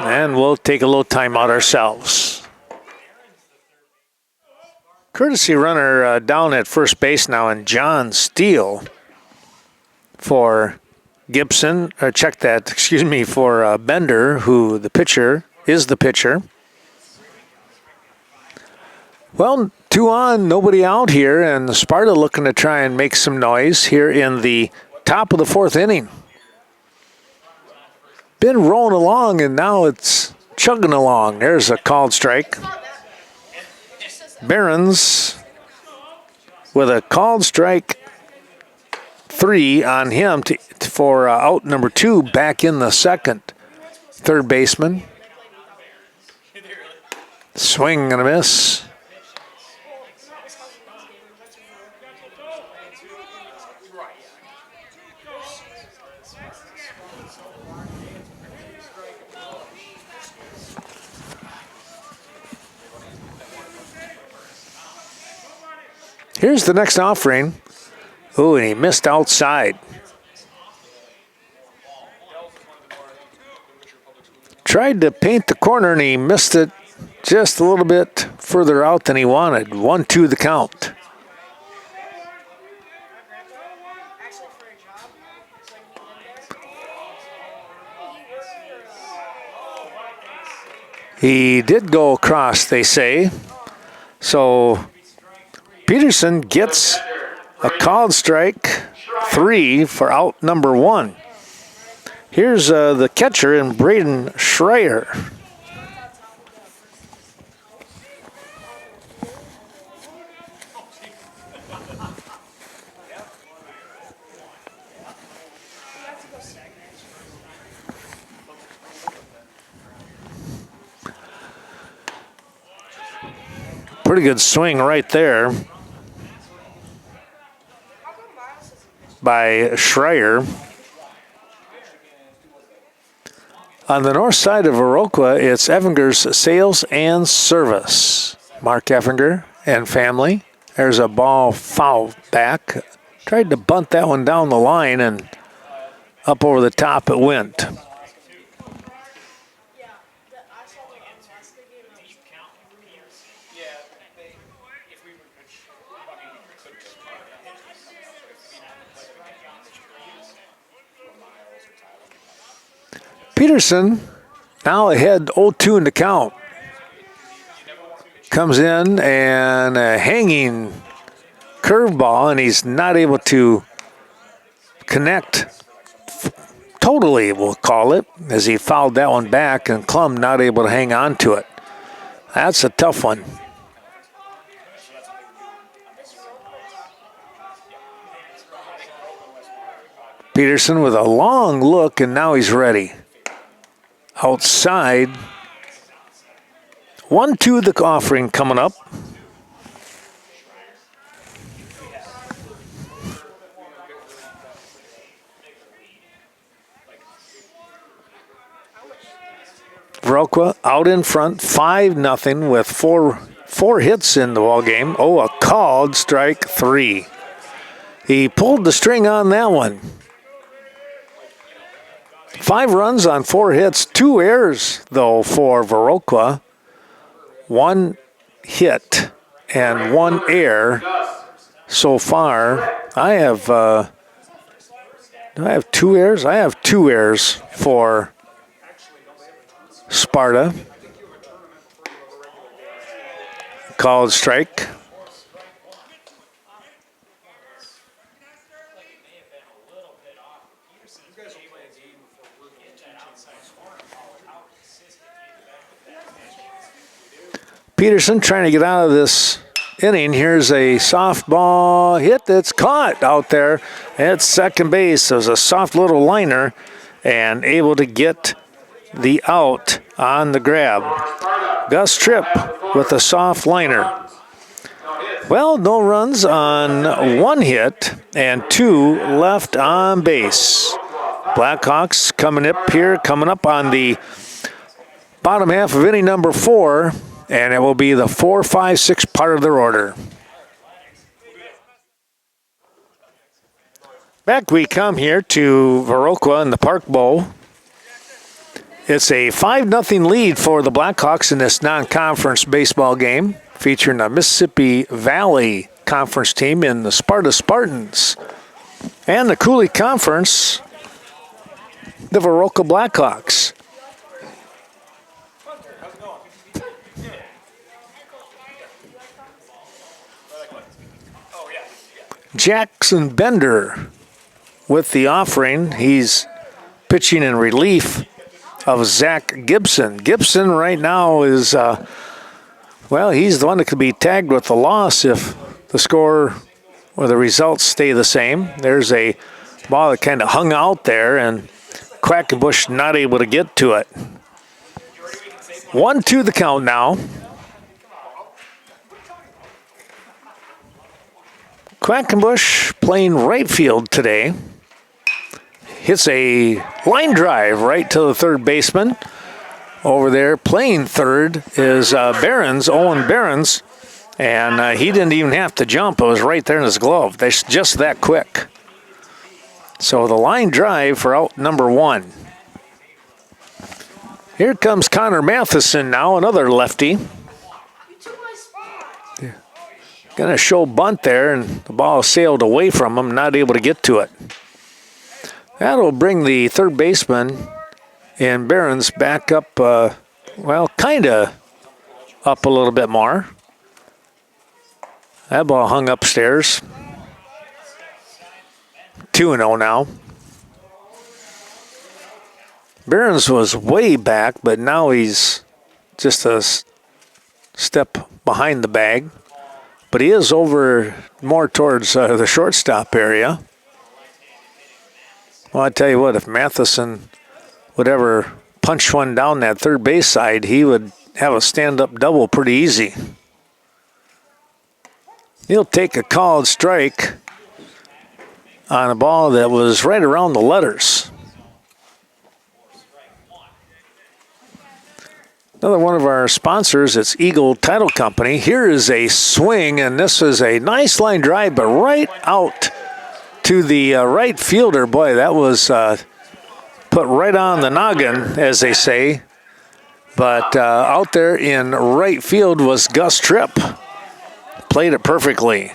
And we'll take a little time out ourselves. Courtesy runner down at first base now, and John Steele for Gibson. For Bender, who the pitcher is the pitcher. Well, 2 on, nobody out here, and Sparta looking to try and make some noise here in the top of the 4th inning. Been rolling along, and now it's chugging along. There's a called strike. Barons with a called strike 3 on him for out number 2 back in the 2nd. Third baseman. Swing and a miss. Here's the next offering. Ooh, and he missed outside. Tried to paint the corner, and he missed it just a little bit further out than he wanted. 1-2 the count. He did go across, they say. So Peterson gets a called strike, 3 for out number 1. Here's the catcher in Braden Schreier. Pretty good swing right there by Schreier. On the north side of Viroqua, it's Effinger's Sales and Service. Mark Effinger and family. There's a ball foul back. Tried to bunt that one down the line, and up over the top it went. Peterson now ahead 0-2 in the count. Comes in and a hanging curveball, and he's not able to connect totally, we'll call it, as he fouled that one back, and Klum not able to hang on to it. That's a tough one. Peterson with a long look, and now he's ready. Outside. 1-2 the offering coming up. Viroqua out in front, 5-0 with four hits in the ball game. Oh, a called strike, 3. He pulled the string on that one. 5 runs on 4 hits, 2 errors, though, for Viroqua. 1 hit and 1 error so far. Do I have 2 errors? I have 2 errors for Sparta. Called strike. Peterson trying to get out of this inning. Here's a softball hit that's caught out there at second base. It was a soft little liner and able to get the out on the grab. Gus Tripp with a soft liner. Well, no runs on 1 hit and 2 left on base. Blackhawks coming up on the bottom half of inning number 4. And it will be the 4, 5, 6 part of their order. Back we come here to Viroqua in the Park Bowl. It's a 5-0 lead for the Blackhawks in this non-conference baseball game, featuring a Mississippi Valley Conference team in the Sparta Spartans. And the Cooley Conference, the Viroqua Blackhawks. Jackson Bender with the offering. He's pitching in relief of Zach Gibson. Gibson right now is, he's the one that could be tagged with the loss if the score or the results stay the same. There's a ball that kind of hung out there, and Quackenbush not able to get to it. 1-2 the count now. Quackenbush playing right field today. Hits a line drive right to the third baseman. Over there playing third is Owen Behrens. And he didn't even have to jump. It was right there in his glove. They're just that quick. So the line drive for out number 1. Here comes Connor Matheson now, another lefty. Going to show bunt there, and the ball sailed away from him, not able to get to it. That'll bring the third baseman and Barons back up, kind of up a little bit more. That ball hung upstairs. 2-0 now. Barons was way back, but now he's just a step behind the bag. But he is over more towards the shortstop area. Well, I tell you what, if Matheson would ever punch one down that third base side, he would have a stand-up double pretty easy. He'll take a called strike on a ball that was right around the letters. Another one of our sponsors, it's Eagle Title Company. Here is a swing, and this is a nice line drive, but right out to the right fielder. Boy, that was put right on the noggin, as they say. But out there in right field was Gus Tripp. Played it perfectly.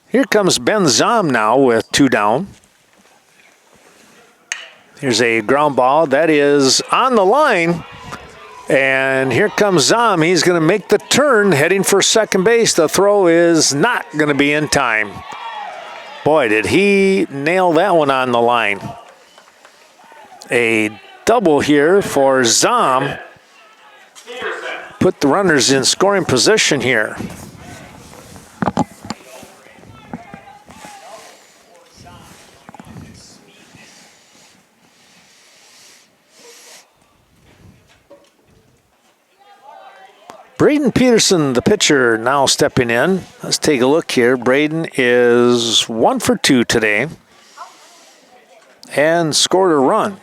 Here comes Ben Zom now with 2 down. Here's a ground ball that is on the line. And here comes Zom. He's going to make the turn, heading for second base. The throw is not going to be in time. Boy, did he nail that one on the line. A double here for Zom. Put the runners in scoring position here. Braden Peterson, the pitcher, now stepping in. Let's take a look here. Braden is 1 for 2 today and scored a run.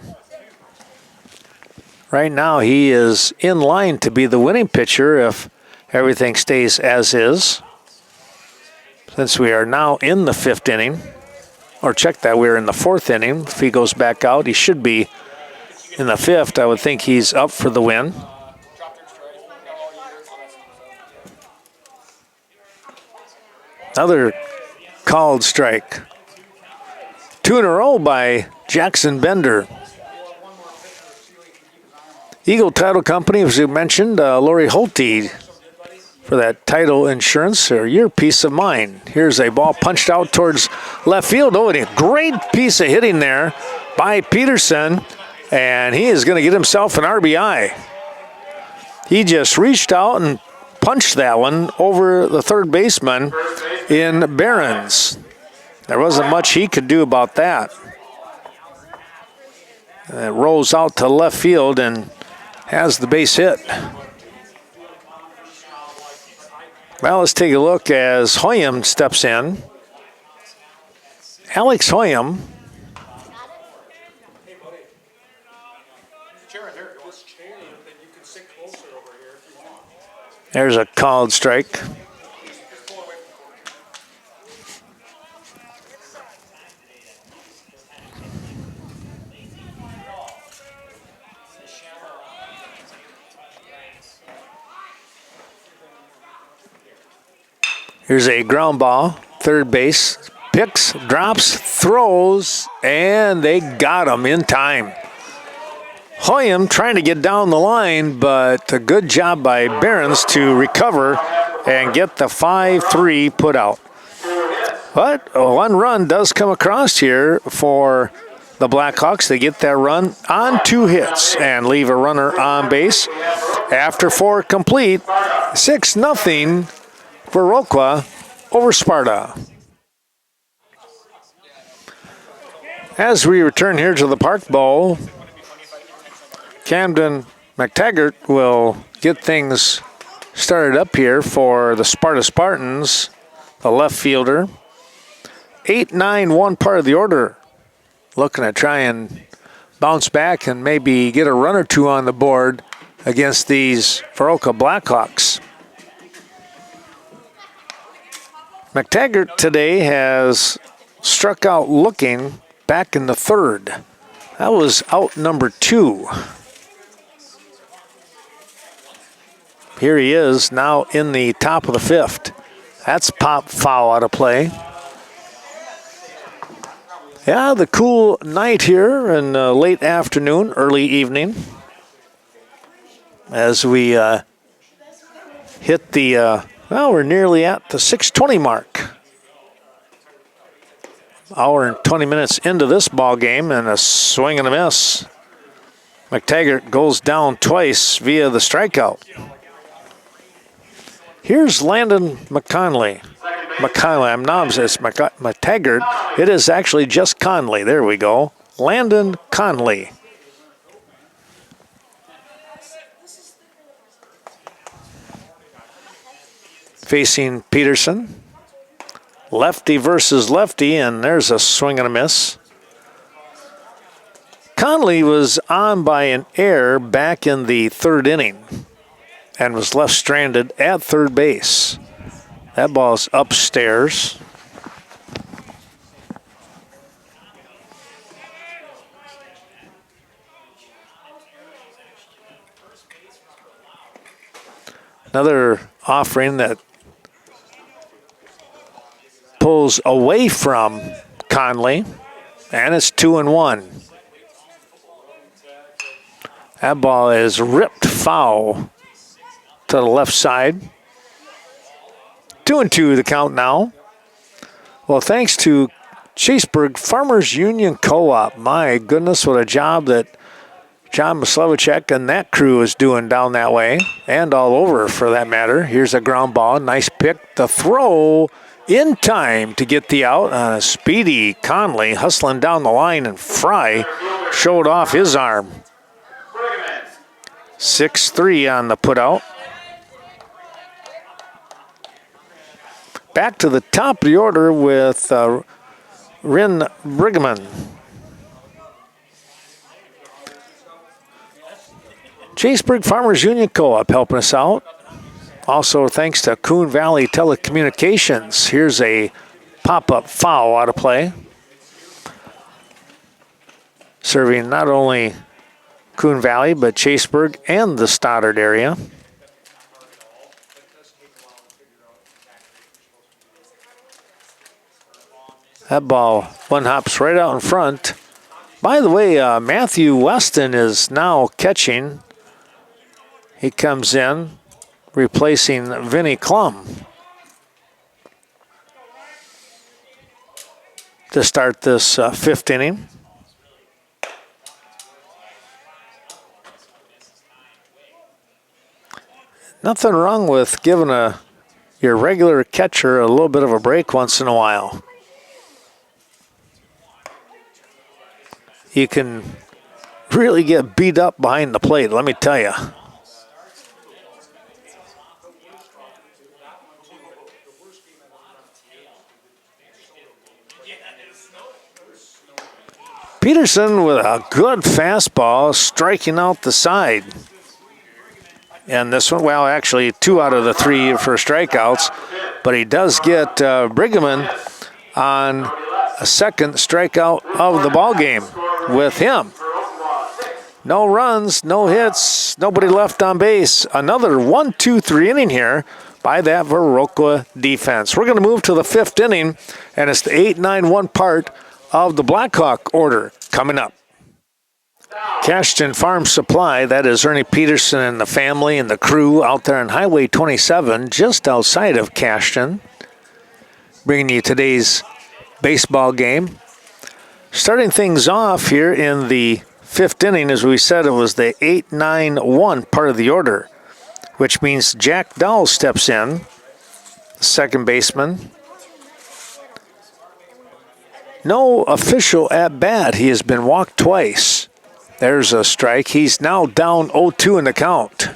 Right now he is in line to be the winning pitcher if everything stays as is. Since we are now in the 5th inning, or check that, we're in the 4th inning. If he goes back out, he should be in the 5th. I would think he's up for the win. Another called strike. 2 in a row by Jackson Bender. Eagle Title Company, as you mentioned, Lori Holte for that title insurance or your peace of mind. Here's a ball punched out towards left field. Oh, and a great piece of hitting there by Peterson, and he is going to get himself an RBI. He just reached out and punched that one over the third baseman in Barons. There wasn't much he could do about that. It rolls out to left field and has the base hit. Well, let's take a look as Hoyam steps in. Alex Hoyam. There's a called strike. Here's a ground ball, third base, picks, drops, throws, and they got him in time. Hoyam trying to get down the line, but a good job by Barons to recover and get the 5-3 put out. But one run does come across here for the Blackhawks. They get that run on 2 hits and leave a runner on base. After 4 complete, 6-0. Viroqua over Sparta. As we return here to the Park Bowl, Camden McTaggart will get things started up here for the Sparta Spartans, the left fielder. 8-9, one part of the order. Looking to try and bounce back and maybe get a run or two on the board against these Viroqua Blackhawks. McTaggart today has struck out looking back in the third. That was out number 2. Here he is now in the top of the 5th. That's pop foul out of play. Yeah, the cool night here in late afternoon, early evening, as we hit the, well, we're nearly at the 6:20 mark. Hour and 20 minutes into this ball game, and a swing and a miss. McTaggart goes down twice via the strikeout. Here's Landon McConley. I'm not, it's McTaggart. It is actually just Conley. There we go. Landon Conley. Facing Peterson. Lefty versus lefty, and there's a swing and a miss. Conley was on by an error back in the 3rd inning and was left stranded at third base. That ball's upstairs. Another offering that pulls away from Conley, and it's 2-1. That ball is ripped foul to the left side. 2-2 the count now. Well, thanks to Chaseburg Farmers Union Co-op. My goodness, what a job that John Maslevicek and that crew is doing down that way, and all over for that matter. Here's a ground ball, nice pick. The throw in time to get the out. A speedy Conley hustling down the line, and Fry showed off his arm. 6-3 on the putout. Back to the top of the order with Rin Brigham. Chaseburg Farmers Union Co-op helping us out. Also thanks to Coon Valley Telecommunications. Here's a pop-up foul out of play. Serving not only Coon Valley, but Chaseburg and the Stoddard area. That ball one hops right out in front. By the way, Matthew Weston is now catching. He comes in, replacing Vinny Klum to start this 5th inning. Nothing wrong with giving your regular catcher a little bit of a break once in a while. You can really get beat up behind the plate, let me tell you. Peterson with a good fastball, striking out the side. And this one, well, actually 2 out of the 3 for strikeouts, but he does get Brigham on a second strikeout of the ball game with him. No runs, no hits, nobody left on base. Another 1-2-3 inning here by that Viroqua defense. We're going to move to the 5th inning, and it's the 8-9-1 part of the Blackhawk order coming up. Cashton Farm Supply, that is Ernie Peterson and the family and the crew out there on Highway 27, just outside of Cashton, bringing you today's baseball game. Starting things off here in the 5th inning, as we said, it was the 8-9-1 part of the order, which means Jack Dowell steps in, second baseman. No official at bat. He has been walked twice. There's a strike. He's now down 0-2 in the count.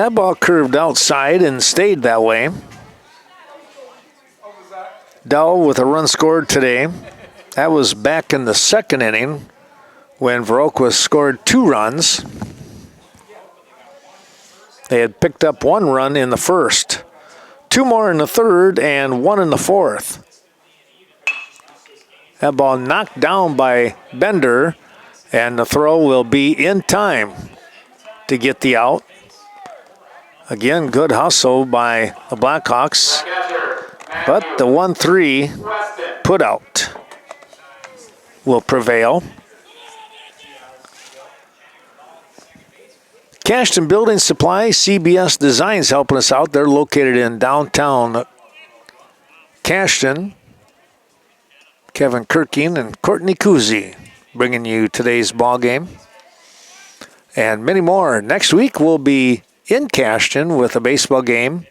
That ball curved outside and stayed that way. Dell with a run scored today. That was back in the second inning when Viroqua scored 2 runs. They had picked up 1 run in the first, 2 more in the third, and 1 in the fourth. That ball knocked down by Bender, and the throw will be in time to get the out. Again, good hustle by the Blackhawks, but the 1-3 put out will prevail. Cashton Building Supply, CBS Designs helping us out. They're located in downtown Cashton. Kevin Kirking and Courtney Kuzi bringing you today's ball game. And many more. Next week we'll be in Cashton with a baseball game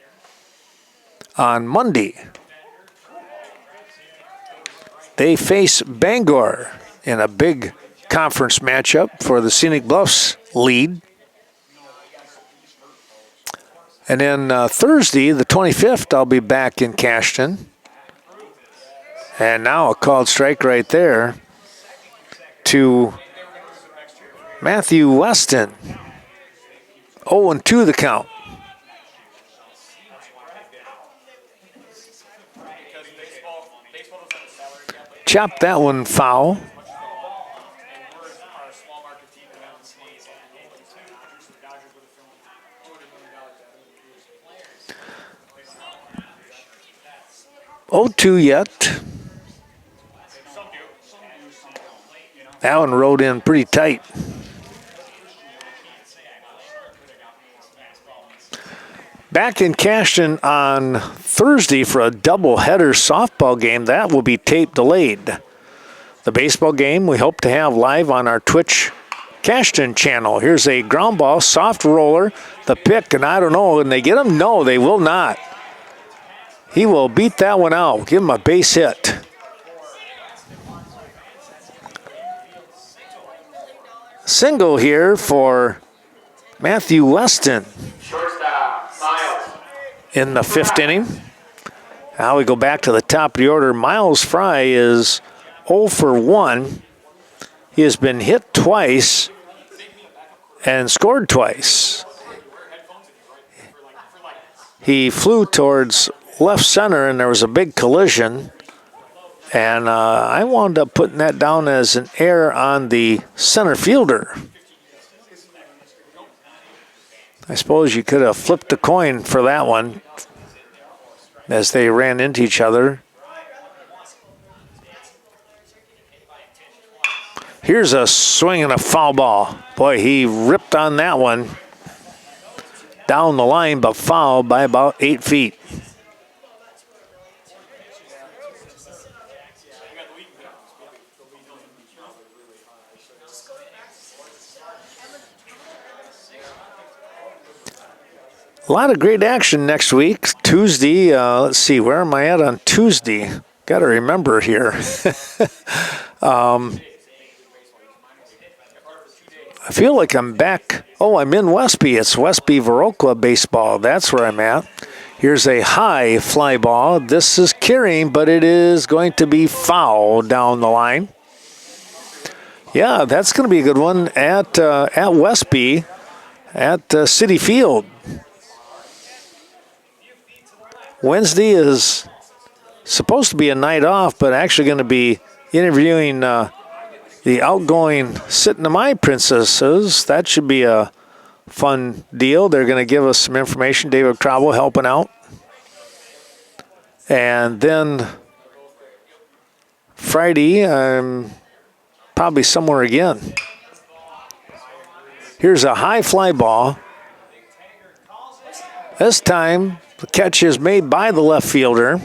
on Monday. They face Bangor in a big conference matchup for the Scenic Bluffs lead. And then Thursday, the 25th, I'll be back in Cashton. And now a called strike right there to Matthew Weston. 0-2 the count. Chopped that one foul. (0-2) yet. That one rode in pretty tight. Back in Cashton on Thursday for a doubleheader softball game. That will be tape delayed. The baseball game we hope to have live on our Twitch Cashton channel. Here's a ground ball, soft roller, the pick, and I don't know, when they get him? No, they will not. He will beat that one out. Give him a base hit. Single here for Matthew Weston in the 5th inning. Now we go back to the top of the order. Miles Fry is 0 for 1. He has been hit twice and scored twice. He flew towards left center and there was a big collision. And I wound up putting that down as an error on the center fielder. I suppose you could have flipped a coin for that one as they ran into each other. Here's a swing and a foul ball. Boy, he ripped on that one down the line, but fouled by about 8 feet. A lot of great action next week. Tuesday, let's see, where am I at on Tuesday? Got to remember here. I feel like I'm back. Oh, I'm in Westby. It's Westby Viroqua baseball. That's where I'm at. Here's a high fly ball. This is carrying, but it is going to be foul down the line. Yeah, that's going to be a good one at Westby at City Field. Wednesday is supposed to be a night off, but actually going to be interviewing the outgoing Sitting to My Princesses. That should be a fun deal. They're going to give us some information. David Crowell helping out. And then Friday, I'm probably somewhere again. Here's a high fly ball. This time, the catch is made by the left fielder,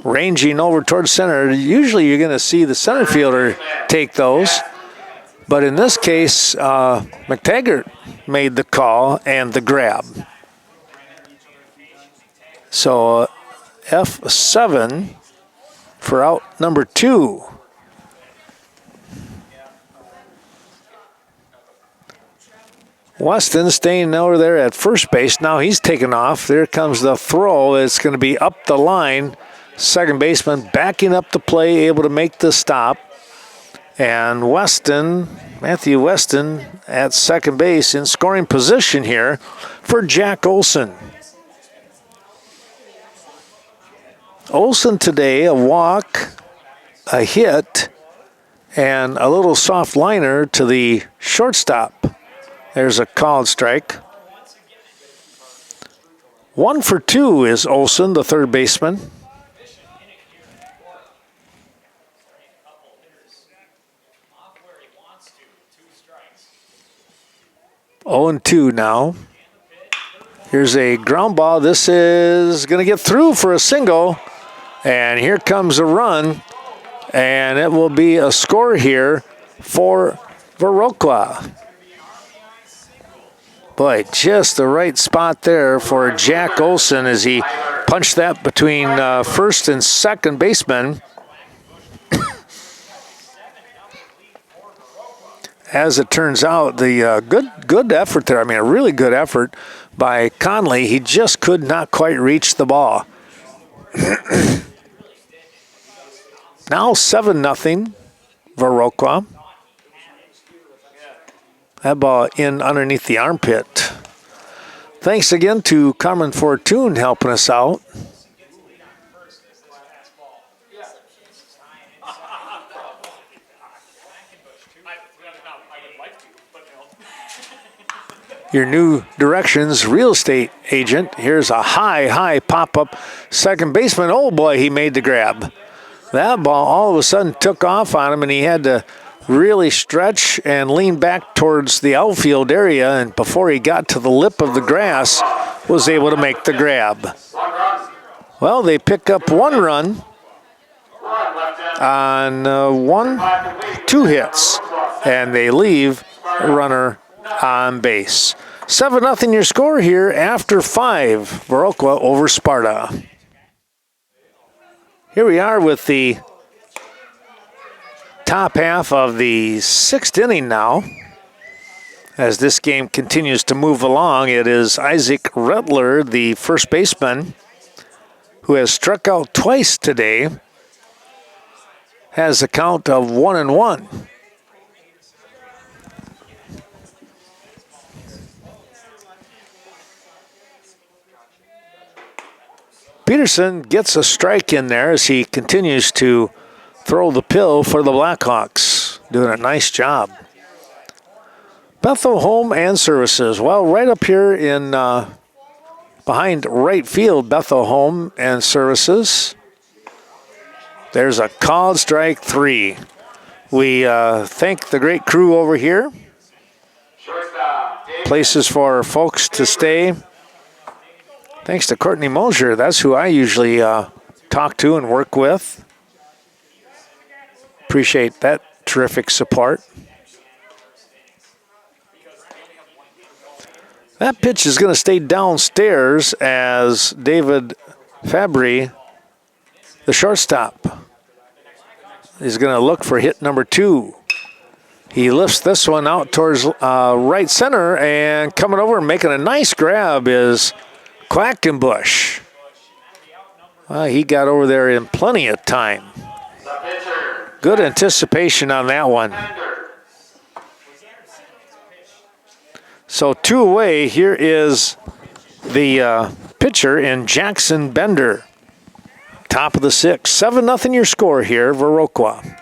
ranging over towards center. Usually you're going to see the center fielder take those, but in this case, McTaggart made the call and the grab. So F7 for out number 2. Weston staying over there at first base. Now he's taken off. There comes the throw. It's going to be up the line. Second baseman backing up the play, able to make the stop. And Weston, Matthew Weston, at second base in scoring position here for Jack Olson. Olson today, a walk, a hit, and a little soft liner to the shortstop. There's a called strike. 1 for 2 is Olson, the third baseman. Oh and 2 now. Here's a ground ball. This is going to get through for a single. And here comes a run. And it will be a score here for Viroqua. Boy, just the right spot there for Jack Olson as he punched that between first and second baseman. As it turns out, the good effort there. I mean, a really good effort by Conley. He just could not quite reach the ball. Now 7-0, Viroqua. That ball in underneath the armpit. Thanks again to Carmen Fortune helping us out. Your new directions real estate agent. Here's a high pop-up second baseman. Oh boy, he made the grab. That ball all of a sudden took off on him, and he had to really stretch and lean back towards the outfield area, and before he got to the lip of the grass, was able to make the grab. Well, they pick up 1 run on 2 hits, and they leave a runner on base. 7-0 your score here after 5. Viroqua over Sparta. Here we are with the top half of the 6th inning now. As this game continues to move along, it is Isaac Rettler, the first baseman, who has struck out twice today, has a count of 1-1. Peterson gets a strike in there as he continues to throw the pill for the Blackhawks. Doing a nice job. Bethel Home and Services. Well, right up here in behind right field, Bethel Home and Services. There's a called strike 3. We thank the great crew over here. Places for folks to stay. Thanks to Courtney Mosier. That's who I usually talk to and work with. Appreciate that terrific support. That pitch is going to stay downstairs as David Fabry, the shortstop, is going to look for hit number 2. He lifts this one out towards right center, and coming over and making a nice grab is Quackenbush. He got over there in plenty of time. Good anticipation on that one. So 2 away. Here is the pitcher in Jackson Bender. Top of the 6th. 7-0 your score here, Viroqua.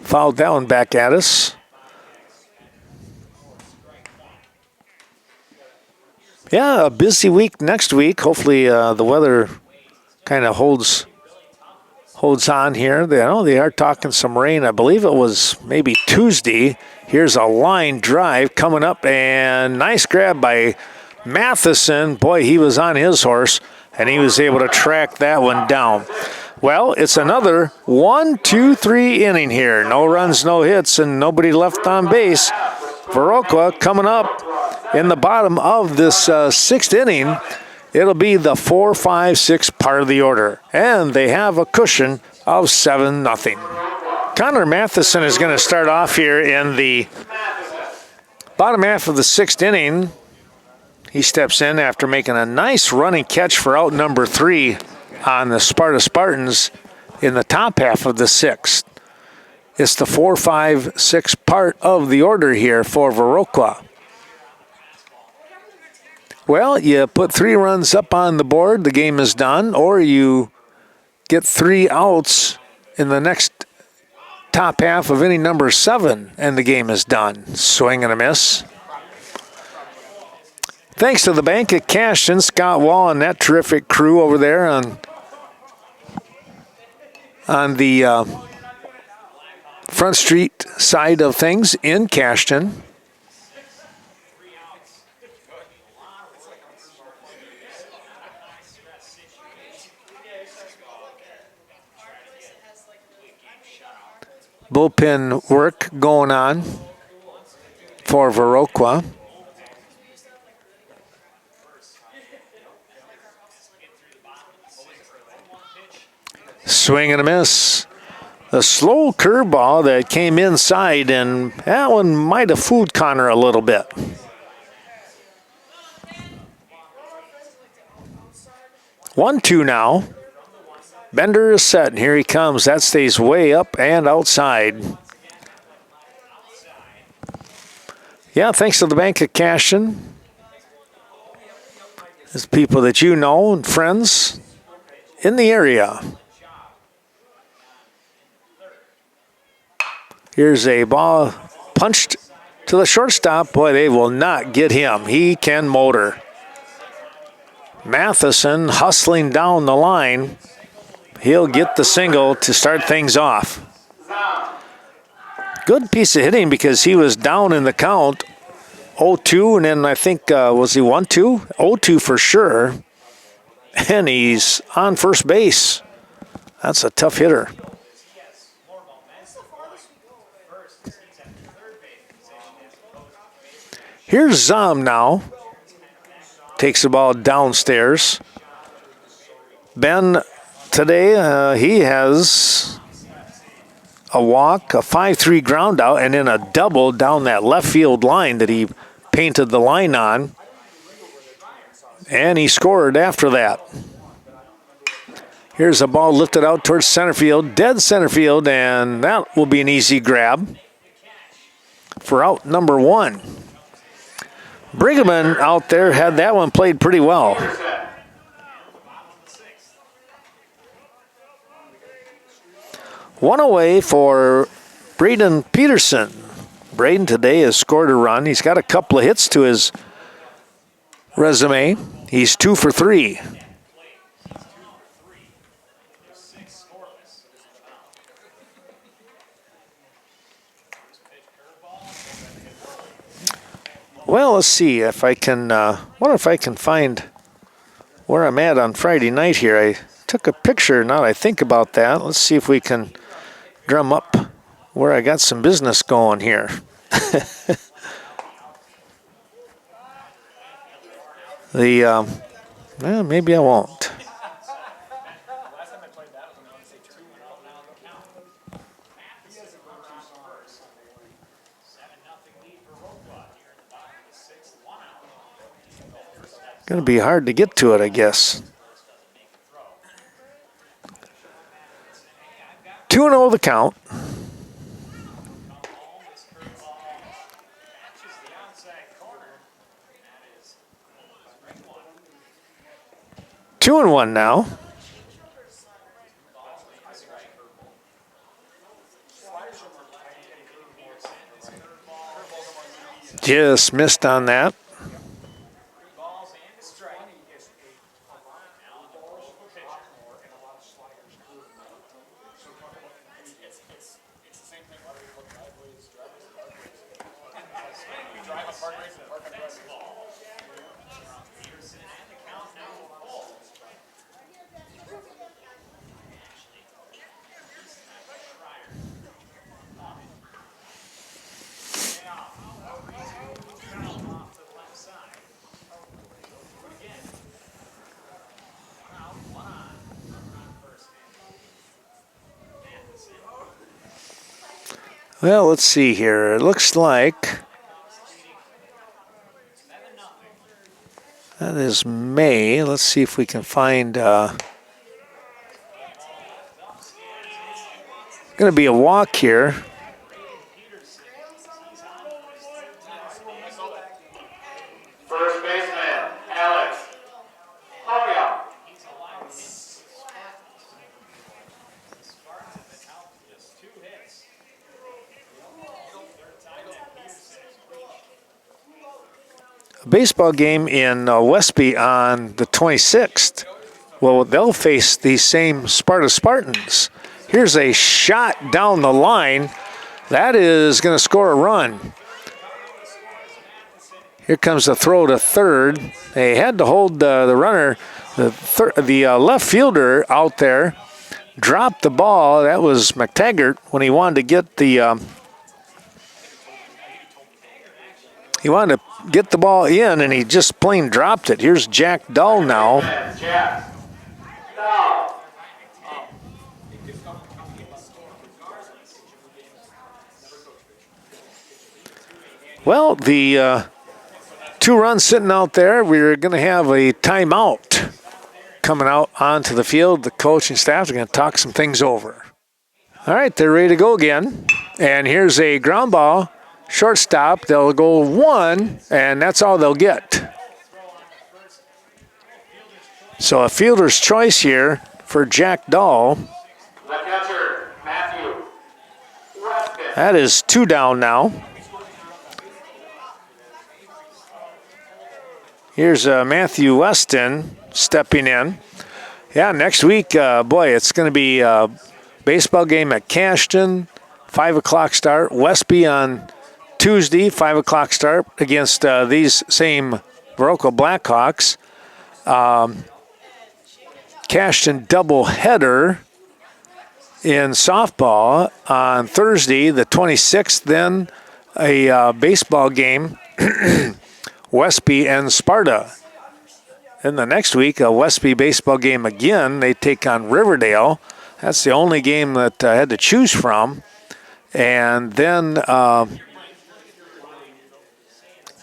Fouled that one back at us. Yeah, a busy week next week. Hopefully the weather kind of holds on here. They are talking some rain. I believe it was maybe Tuesday. Here's a line drive coming up, and nice grab by Matheson. Boy, he was on his horse, and he was able to track that one down. Well, it's another 1-2-3 inning here. No runs, no hits, and nobody left on base. Viroqua coming up in the bottom of this 6th inning. It'll be the 4, 5, 6 part of the order. And they have a cushion of 7-0. Connor Matheson is going to start off here in the bottom half of the 6th inning. He steps in after making a nice running catch for out number 3 on the Sparta Spartans in the top half of the 6th. It's the 4, 5, 6 part of the order here for Viroqua. Well, you put 3 runs up on the board, the game is done, or you get 3 outs in the next top half of inning number 7, and the game is done. Swing and a miss. Thanks to the bank at Cashton, Scott Wall, and that terrific crew over there on the Front Street side of things in Cashton. Bullpen work going on for Viroqua. Swing and a miss. A slow curveball that came inside, and that one might have fooled Connor a little bit. One, two now. Bender is set, and here he comes. That stays way up and outside. Yeah, thanks to the Bank of Cashton. There's people that you know and friends in the area. Here's a ball punched to the shortstop. Boy, they will not get him. He can motor. Matheson hustling down the line. He'll get the single to start things off. Good piece of hitting because he was down in the count. 0-2, and then I think, was he 1-2? 0-2 for sure. And he's on first base. That's a tough hitter. Here's Zom now. Takes the ball downstairs. Ben, today, he has a walk, a 5-3 ground out, and then a double down that left field line that he painted the line on. And he scored after that. Here's a ball lifted out towards center field, dead center field, and that will be an easy grab for out number 1. Brigham out there had that one played pretty well. One away for Braden Peterson. Braden today has scored a run. He's got a couple of hits to his resume. He's 2 for 3. Well, let's see if I can, wonder if I can find where I'm at on Friday night here. I took a picture, now that I think about that. Let's see if we can drum up where I got some business going here. Well, maybe I won't. Going to be hard to get to it, I guess. 2-0 the count. Two and one now. Just missed on that. Well, let's see here. It looks like that is May. Let's see if we can find. Going to be a walk here. First baseman, Alex. Hoya. A baseball game in Westby on the 26th. Well, they'll face these same Sparta Spartans. Here's a shot down the line. That is going to score a run. Here comes the throw to third. They had to hold the runner, the left fielder out there, dropped the ball. That was McTaggart when he wanted to get the ball in, and he just plain dropped it. Here's Jack Dull now. Jack. Now. Well, the 2 runs sitting out there. We're going to have a timeout coming out onto the field. The coaching staff are going to talk some things over. All right, they're ready to go again. And here's a ground ball, shortstop. They'll go 1, and that's all they'll get. So a fielder's choice here for Jack Dahl. The catcher, Matthew. Weston. That is 2 down now. Here's Matthew Weston stepping in. Yeah, next week, boy, it's going to be a baseball game at Cashton, 5 o'clock start. Westby on Tuesday, 5 o'clock start against these same Viroqua Blackhawks. Cashton doubleheader in softball on Thursday, the 26th. Then a baseball game, Westby and Sparta. And the next week, a Westby baseball game again. They take on Riverdale. That's the only game that I had to choose from. And then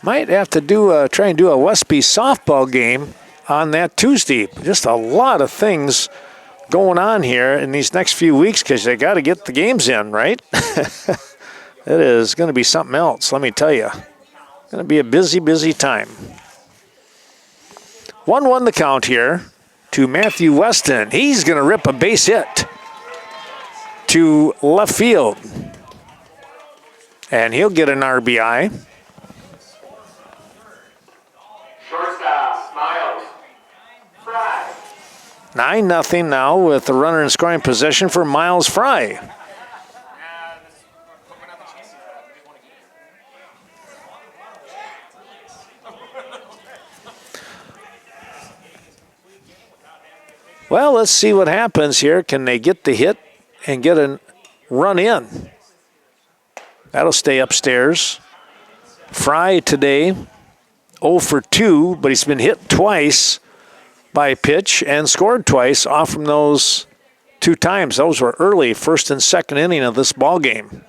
might have to try and do a Westby softball game on that Tuesday. Just a lot of things going on here in these next few weeks because they got to get the games in, right? It is going to be something else, let me tell you. Going to be a busy, busy time. 1-1 the count here to Matthew Weston. He's going to rip a base hit to left field. And he'll get an RBI. Shortstop, Miles. Fry. 9-0 now with the runner in scoring position for Miles Fry. Well, let's see what happens here. Can they get the hit and get a run in? That'll stay upstairs. Fry today, 0 for 2, but he's been hit twice by a pitch and scored twice off from those 2 times. Those were early, first and second inning of this ball game.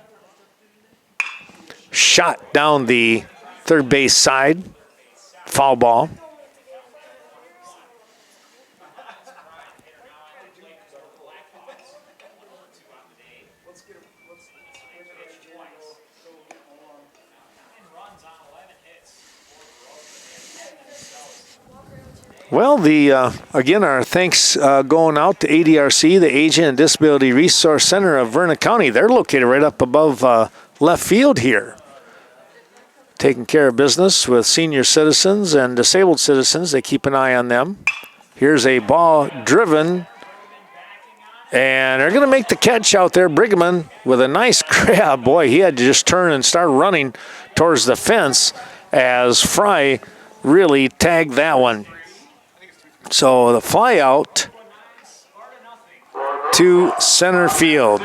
Shot down the third base side, foul ball. Well, again, our thanks going out to ADRC, the Aging and Disability Resource Center of Vernon County. They're located right up above left field here, taking care of business with senior citizens and disabled citizens. They keep an eye on them. Here's a ball driven, and they're going to make the catch out there. Brigham with a nice grab. Boy, he had to just turn and start running towards the fence as Fry really tagged that one. So the fly out to center field.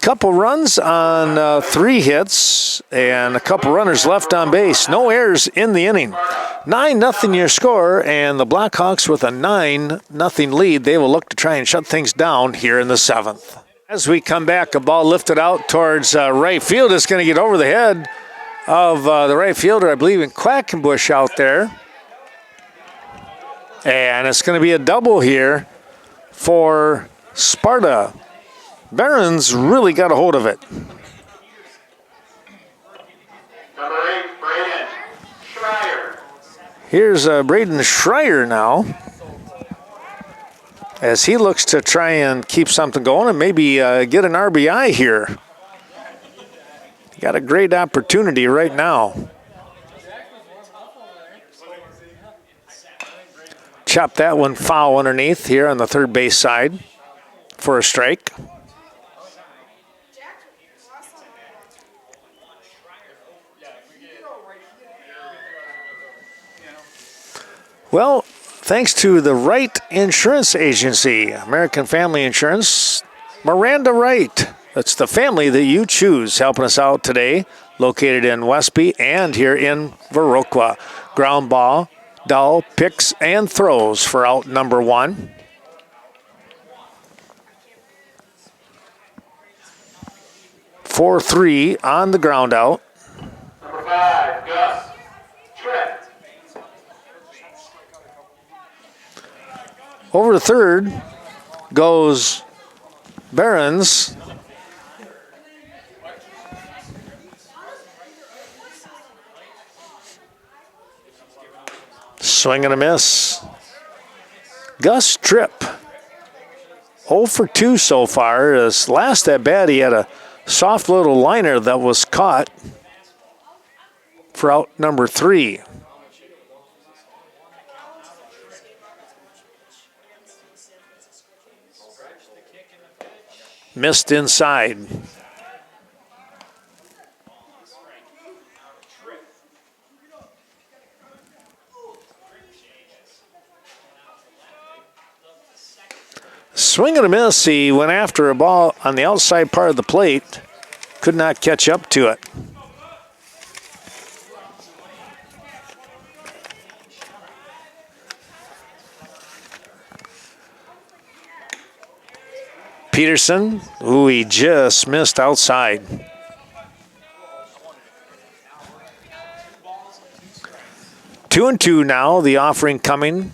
Couple runs on 3 hits and a couple runners left on base. No errors in the inning. 9-0 your score, and the Blackhawks with a 9-0 lead. They will look to try and shut things down here in the 7th. As we come back, a ball lifted out towards right field. It's going to get over the head of the right fielder, I believe, in Quackenbush out there. And it's going to be a double here for Sparta. Barron's really got a hold of it. Number 8, Braden Schreier. Here's Braden Schreier now, as he looks to try and keep something going and maybe get an RBI here. Got a great opportunity right now. Chop that one foul underneath here on the third base side for a strike. Well, thanks to the Wright Insurance Agency, American Family Insurance, Miranda Wright. That's the family that you choose, helping us out today, located in Westby and here in Viroqua. Ground ball, dull, picks, and throws for out number 1. Four, 3 on the ground out. Number 5, Gus Tripp. Over to third goes Barons. Swing and a miss. Gus Tripp, 0 for 2 so far. His last at bat, he had a soft little liner that was caught for out number 3. Missed inside. Swing and a miss. He went after a ball on the outside part of the plate. Could not catch up to it. Peterson, ooh, he just missed outside. Two and two now, the offering coming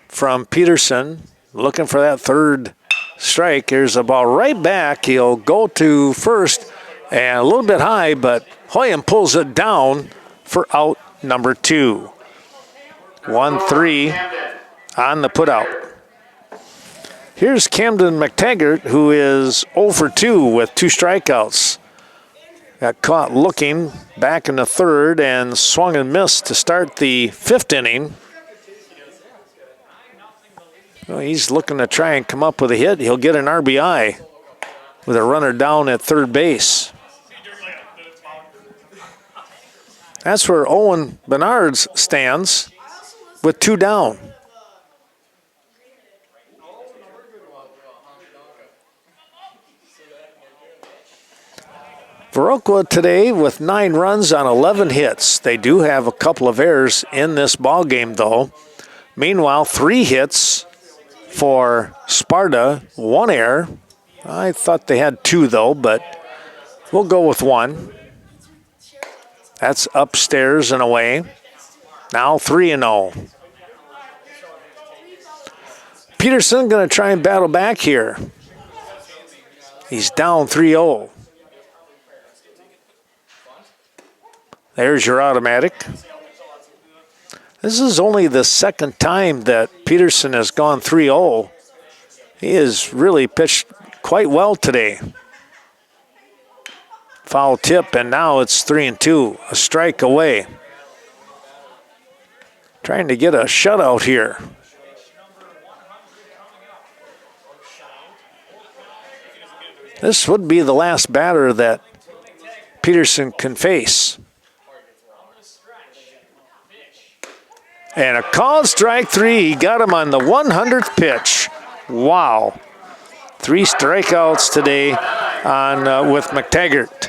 from Peterson, looking for that third strike. Here's a ball right back. He'll go to first and a little bit high, but Hoyam pulls it down for out number 2. 1-3 on the putout. Here's Camden McTaggart, who is 0 for 2 with 2 strikeouts. Got caught looking back in the third and swung and missed to start the 5th inning. Well, he's looking to try and come up with a hit. He'll get an RBI with a runner down at third base. That's where Owen Bernards stands with 2 down. Viroqua today with 9 runs on 11 hits. They do have a couple of errors in this ball game, though. Meanwhile, 3 hits for Sparta, 1 error. I thought they had 2, though, but we'll go with 1. That's upstairs and away. Now 3-0. Peterson going to try and battle back here. He's down 3-0. There's your automatic. This is only the second time that Peterson has gone 3-0. He has really pitched quite well today. Foul tip, and now it's 3-2, a strike away. Trying to get a shutout here. This would be the last batter that Peterson can face. And a called strike 3. He got him on the 100th pitch. Wow. 3 strikeouts today on with McTaggart.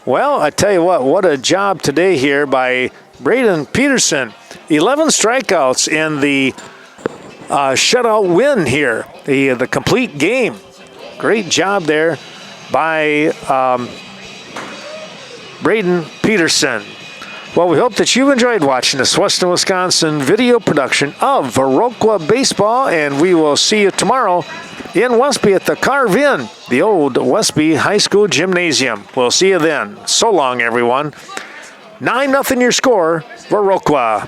Well, I tell you what a job today here by Braden Peterson. 11 strikeouts in the shutout win here, the complete game. Great job there by Braden Peterson. Well, we hope that you enjoyed watching this Western Wisconsin video production of Viroqua baseball, and we will see you tomorrow in Westby at the Carve-In, the old Westby High School Gymnasium. We'll see you then. So long, everyone. 9-0 your score, Viroqua.